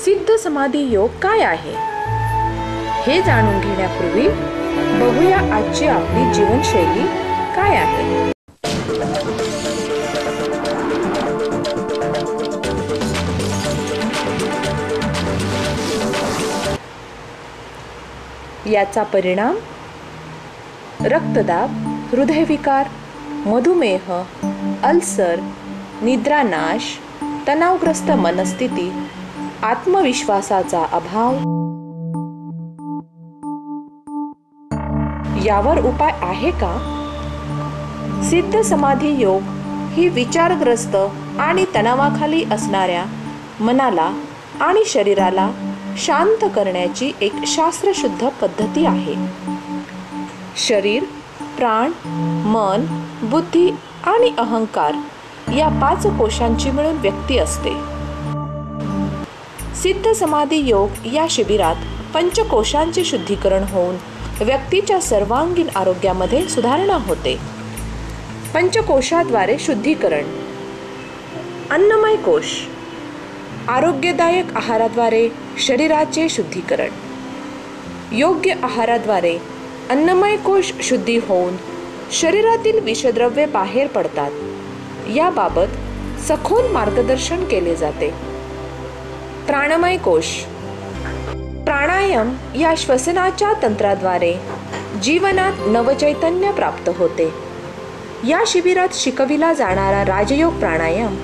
सिद्ध समाधी योग काय आहे हे जाणून घेण्यापूर्वी बघूया आजची आपली जीवनशैली काय आहे. याचा परिणाम रक्तदाब, हृदयविकार, मधुमेह, अल्सर, निद्रानाश, तणावग्रस्त मनस्थिती, आत्मविश्वासाचा अभाव. यावर उपाय आहे का? सिद्ध समाधी योग ही विचारग्रस्त आणि तणावाखाली असणाऱ्या मनाला आणि शरीराला शांत करण्याची एक शास्त्रशुद्ध पद्धती आहे. शरीर, प्राण, मन, बुद्धी आणि अहंकार या 5 कोशांची मिळून व्यक्ती असते. सिद्ध समाधी योग या शिबिरात पंचकोशांचे शुद्धीकरण होऊन व्यक्तीच्या सर्वांगीण आरोग्यामध्ये सुधारणा होते. पंचकोशाद्वारे शुद्धीकरण. अन्नमय कोश. आरोग्यदायक आहाराद्वारे शरीराचे शुद्धीकरण. योग्य आहाराद्वारे अन्नमय कोश शुद्धी होऊन शरीरातील विषद्रव्ये बाहेर पडतात. याबाबत सखोल मार्गदर्शन केले जाते. प्राणमय कोश. प्राणायाम या श्वसनाच्या तंत्राद्वारे जीवनात नवचैतन्य प्राप्त होते. या शिबिरात शिकविला जाणारा राजयोग प्राणायाम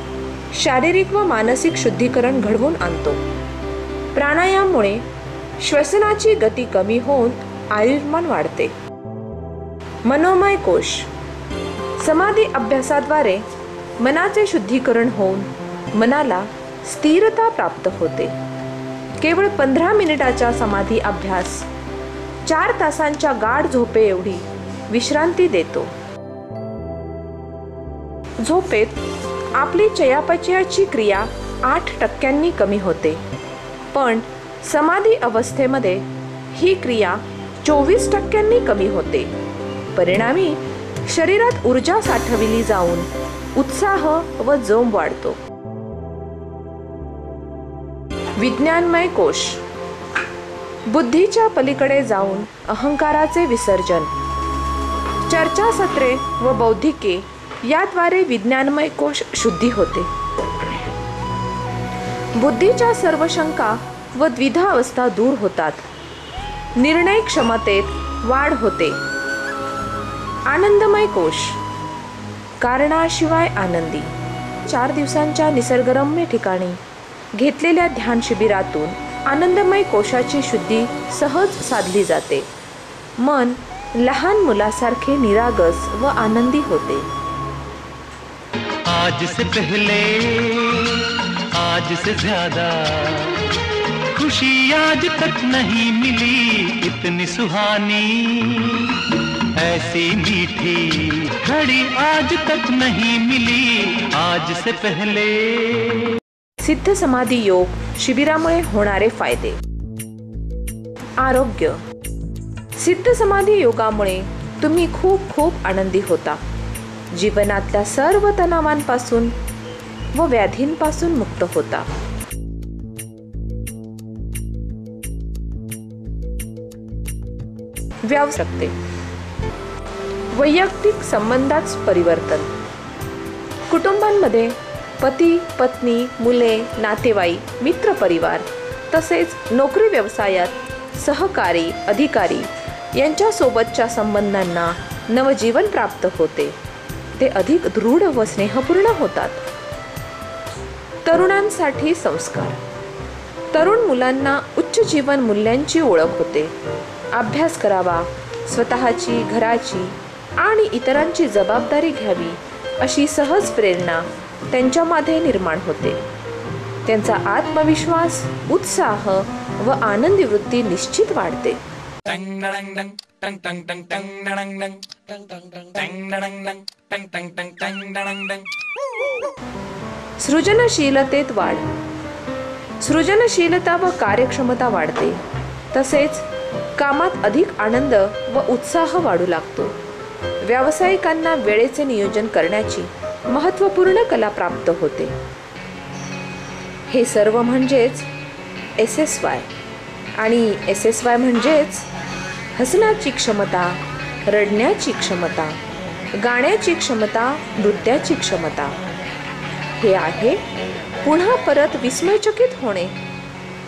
शारीरिक व मानसिक शुद्धीकरण घडवून आणतो. प्राणायाममुळे श्वसनाची गती कमी होऊन आयुर्मान वाढते. मनोमय कोश. समाधी अभ्यासाद्वारे मनाचे शुद्धीकरण होऊन मनाला स्थिरता प्राप्त होते. केवळ 15 मिनिटाचा समाधी अभ्यास 4 तासांच्या गाढ झोपे एवढी विश्रांती देतो. झोपेत आपली चयापचयाची क्रिया 8% कमी होते, पण समाधी अवस्थेमध्ये ही क्रिया 24% कमी होते. परिणामी शरीरात ऊर्जा साठविली जाऊन उत्साह व जोम वाढतो. विज्ञानमय कोश. बुद्धीच्या पलीकडे जाऊन अहंकाराचे विसर्जन. चर्चासत्रे व बौद्धिके याद्वारे विज्ञानमय कोश शुद्धी होते. बुद्धीच्या सर्व शंका व द्विधा अवस्था दूर होतात. निर्णय क्षमतेत वाढ होते. आनंदमय कोश. कारणाशिवाय आनंदी. 4 दिवसांच्या निसर्गरम्य ठिकाणी घेतलेल्या ध्यान शिबिरातून आनंदमय कोशाची शुद्धी सहज साधली जाते. मन लहान मुलासारखे निरागस व आनंदी होते. आज से पहले, आज से ज्यादा खुशी आज तक नहीं मिली, इतनी सुहानी ऐसी मीठी घड़ी आज तक नहीं मिली, आज से पहले. सिद्ध समाधी योग शिबिरामुळे होणारे फायदे. आरोग्य. सिद्ध समाधी योगामुळे तुम्ही खूप खूप आनंदी होता. जीवनातल्या सर्व तणावांपासून व व्याधींपासून मुक्त होता. व्यावसायिकते. वैयक्तिक संबंधात परिवर्तन. कुटुंबांमध्ये पती, पत्नी, मुले, नातेवाईक, मित्रपरिवार तसेच नोकरी व्यवसायात सहकारी, अधिकारी यांच्यासोबतच्या संबंधांना नवजीवन प्राप्त होते. ते अधिक दृढ व स्नेहपूर्ण होतात. तरुणांसाठी संस्कार. तरुण मुलांना उच्च जीवन मूल्यांची ओळख होते. अभ्यास करावा, स्वतःची, घराची आणि इतरांची जबाबदारी घ्यावी अशी सहज प्रेरणा त्यांच्यामध्ये निर्माण होते. त्यांचा आत्मविश्वास, उत्साह व आनंदी वृत्ती निश्चित वाढते. सृजनशीलतेत वाढ. सृजनशीलता व कार्यक्षमता वाढते. तसेच कामात अधिक आनंद व उत्साह वाढू लागतो. व्यावसायिकांना वेळेचे नियोजन करण्याची महत्त्वपूर्ण कला प्राप्त होते. हे सर्व म्हणजेच SSY. आणि SSY म्हणजेच हसण्याची क्षमता, रडण्याची क्षमता, गाण्याची क्षमता, नृत्याची क्षमता. हे आहे पुन्हा परत विस्मयचकित होणे,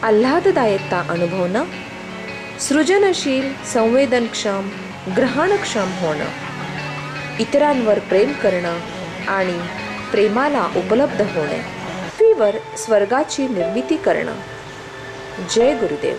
आल्हाददायकता अनुभवणं, सृजनशील, संवेदनक्षम, ग्रहणक्षम होणं, इतरांवर प्रेम करणं आणि प्रेमाला उपलब्ध होणे, पृथ्वीवर स्वर्गाची निर्मिती करणं. जय गुरुदेव.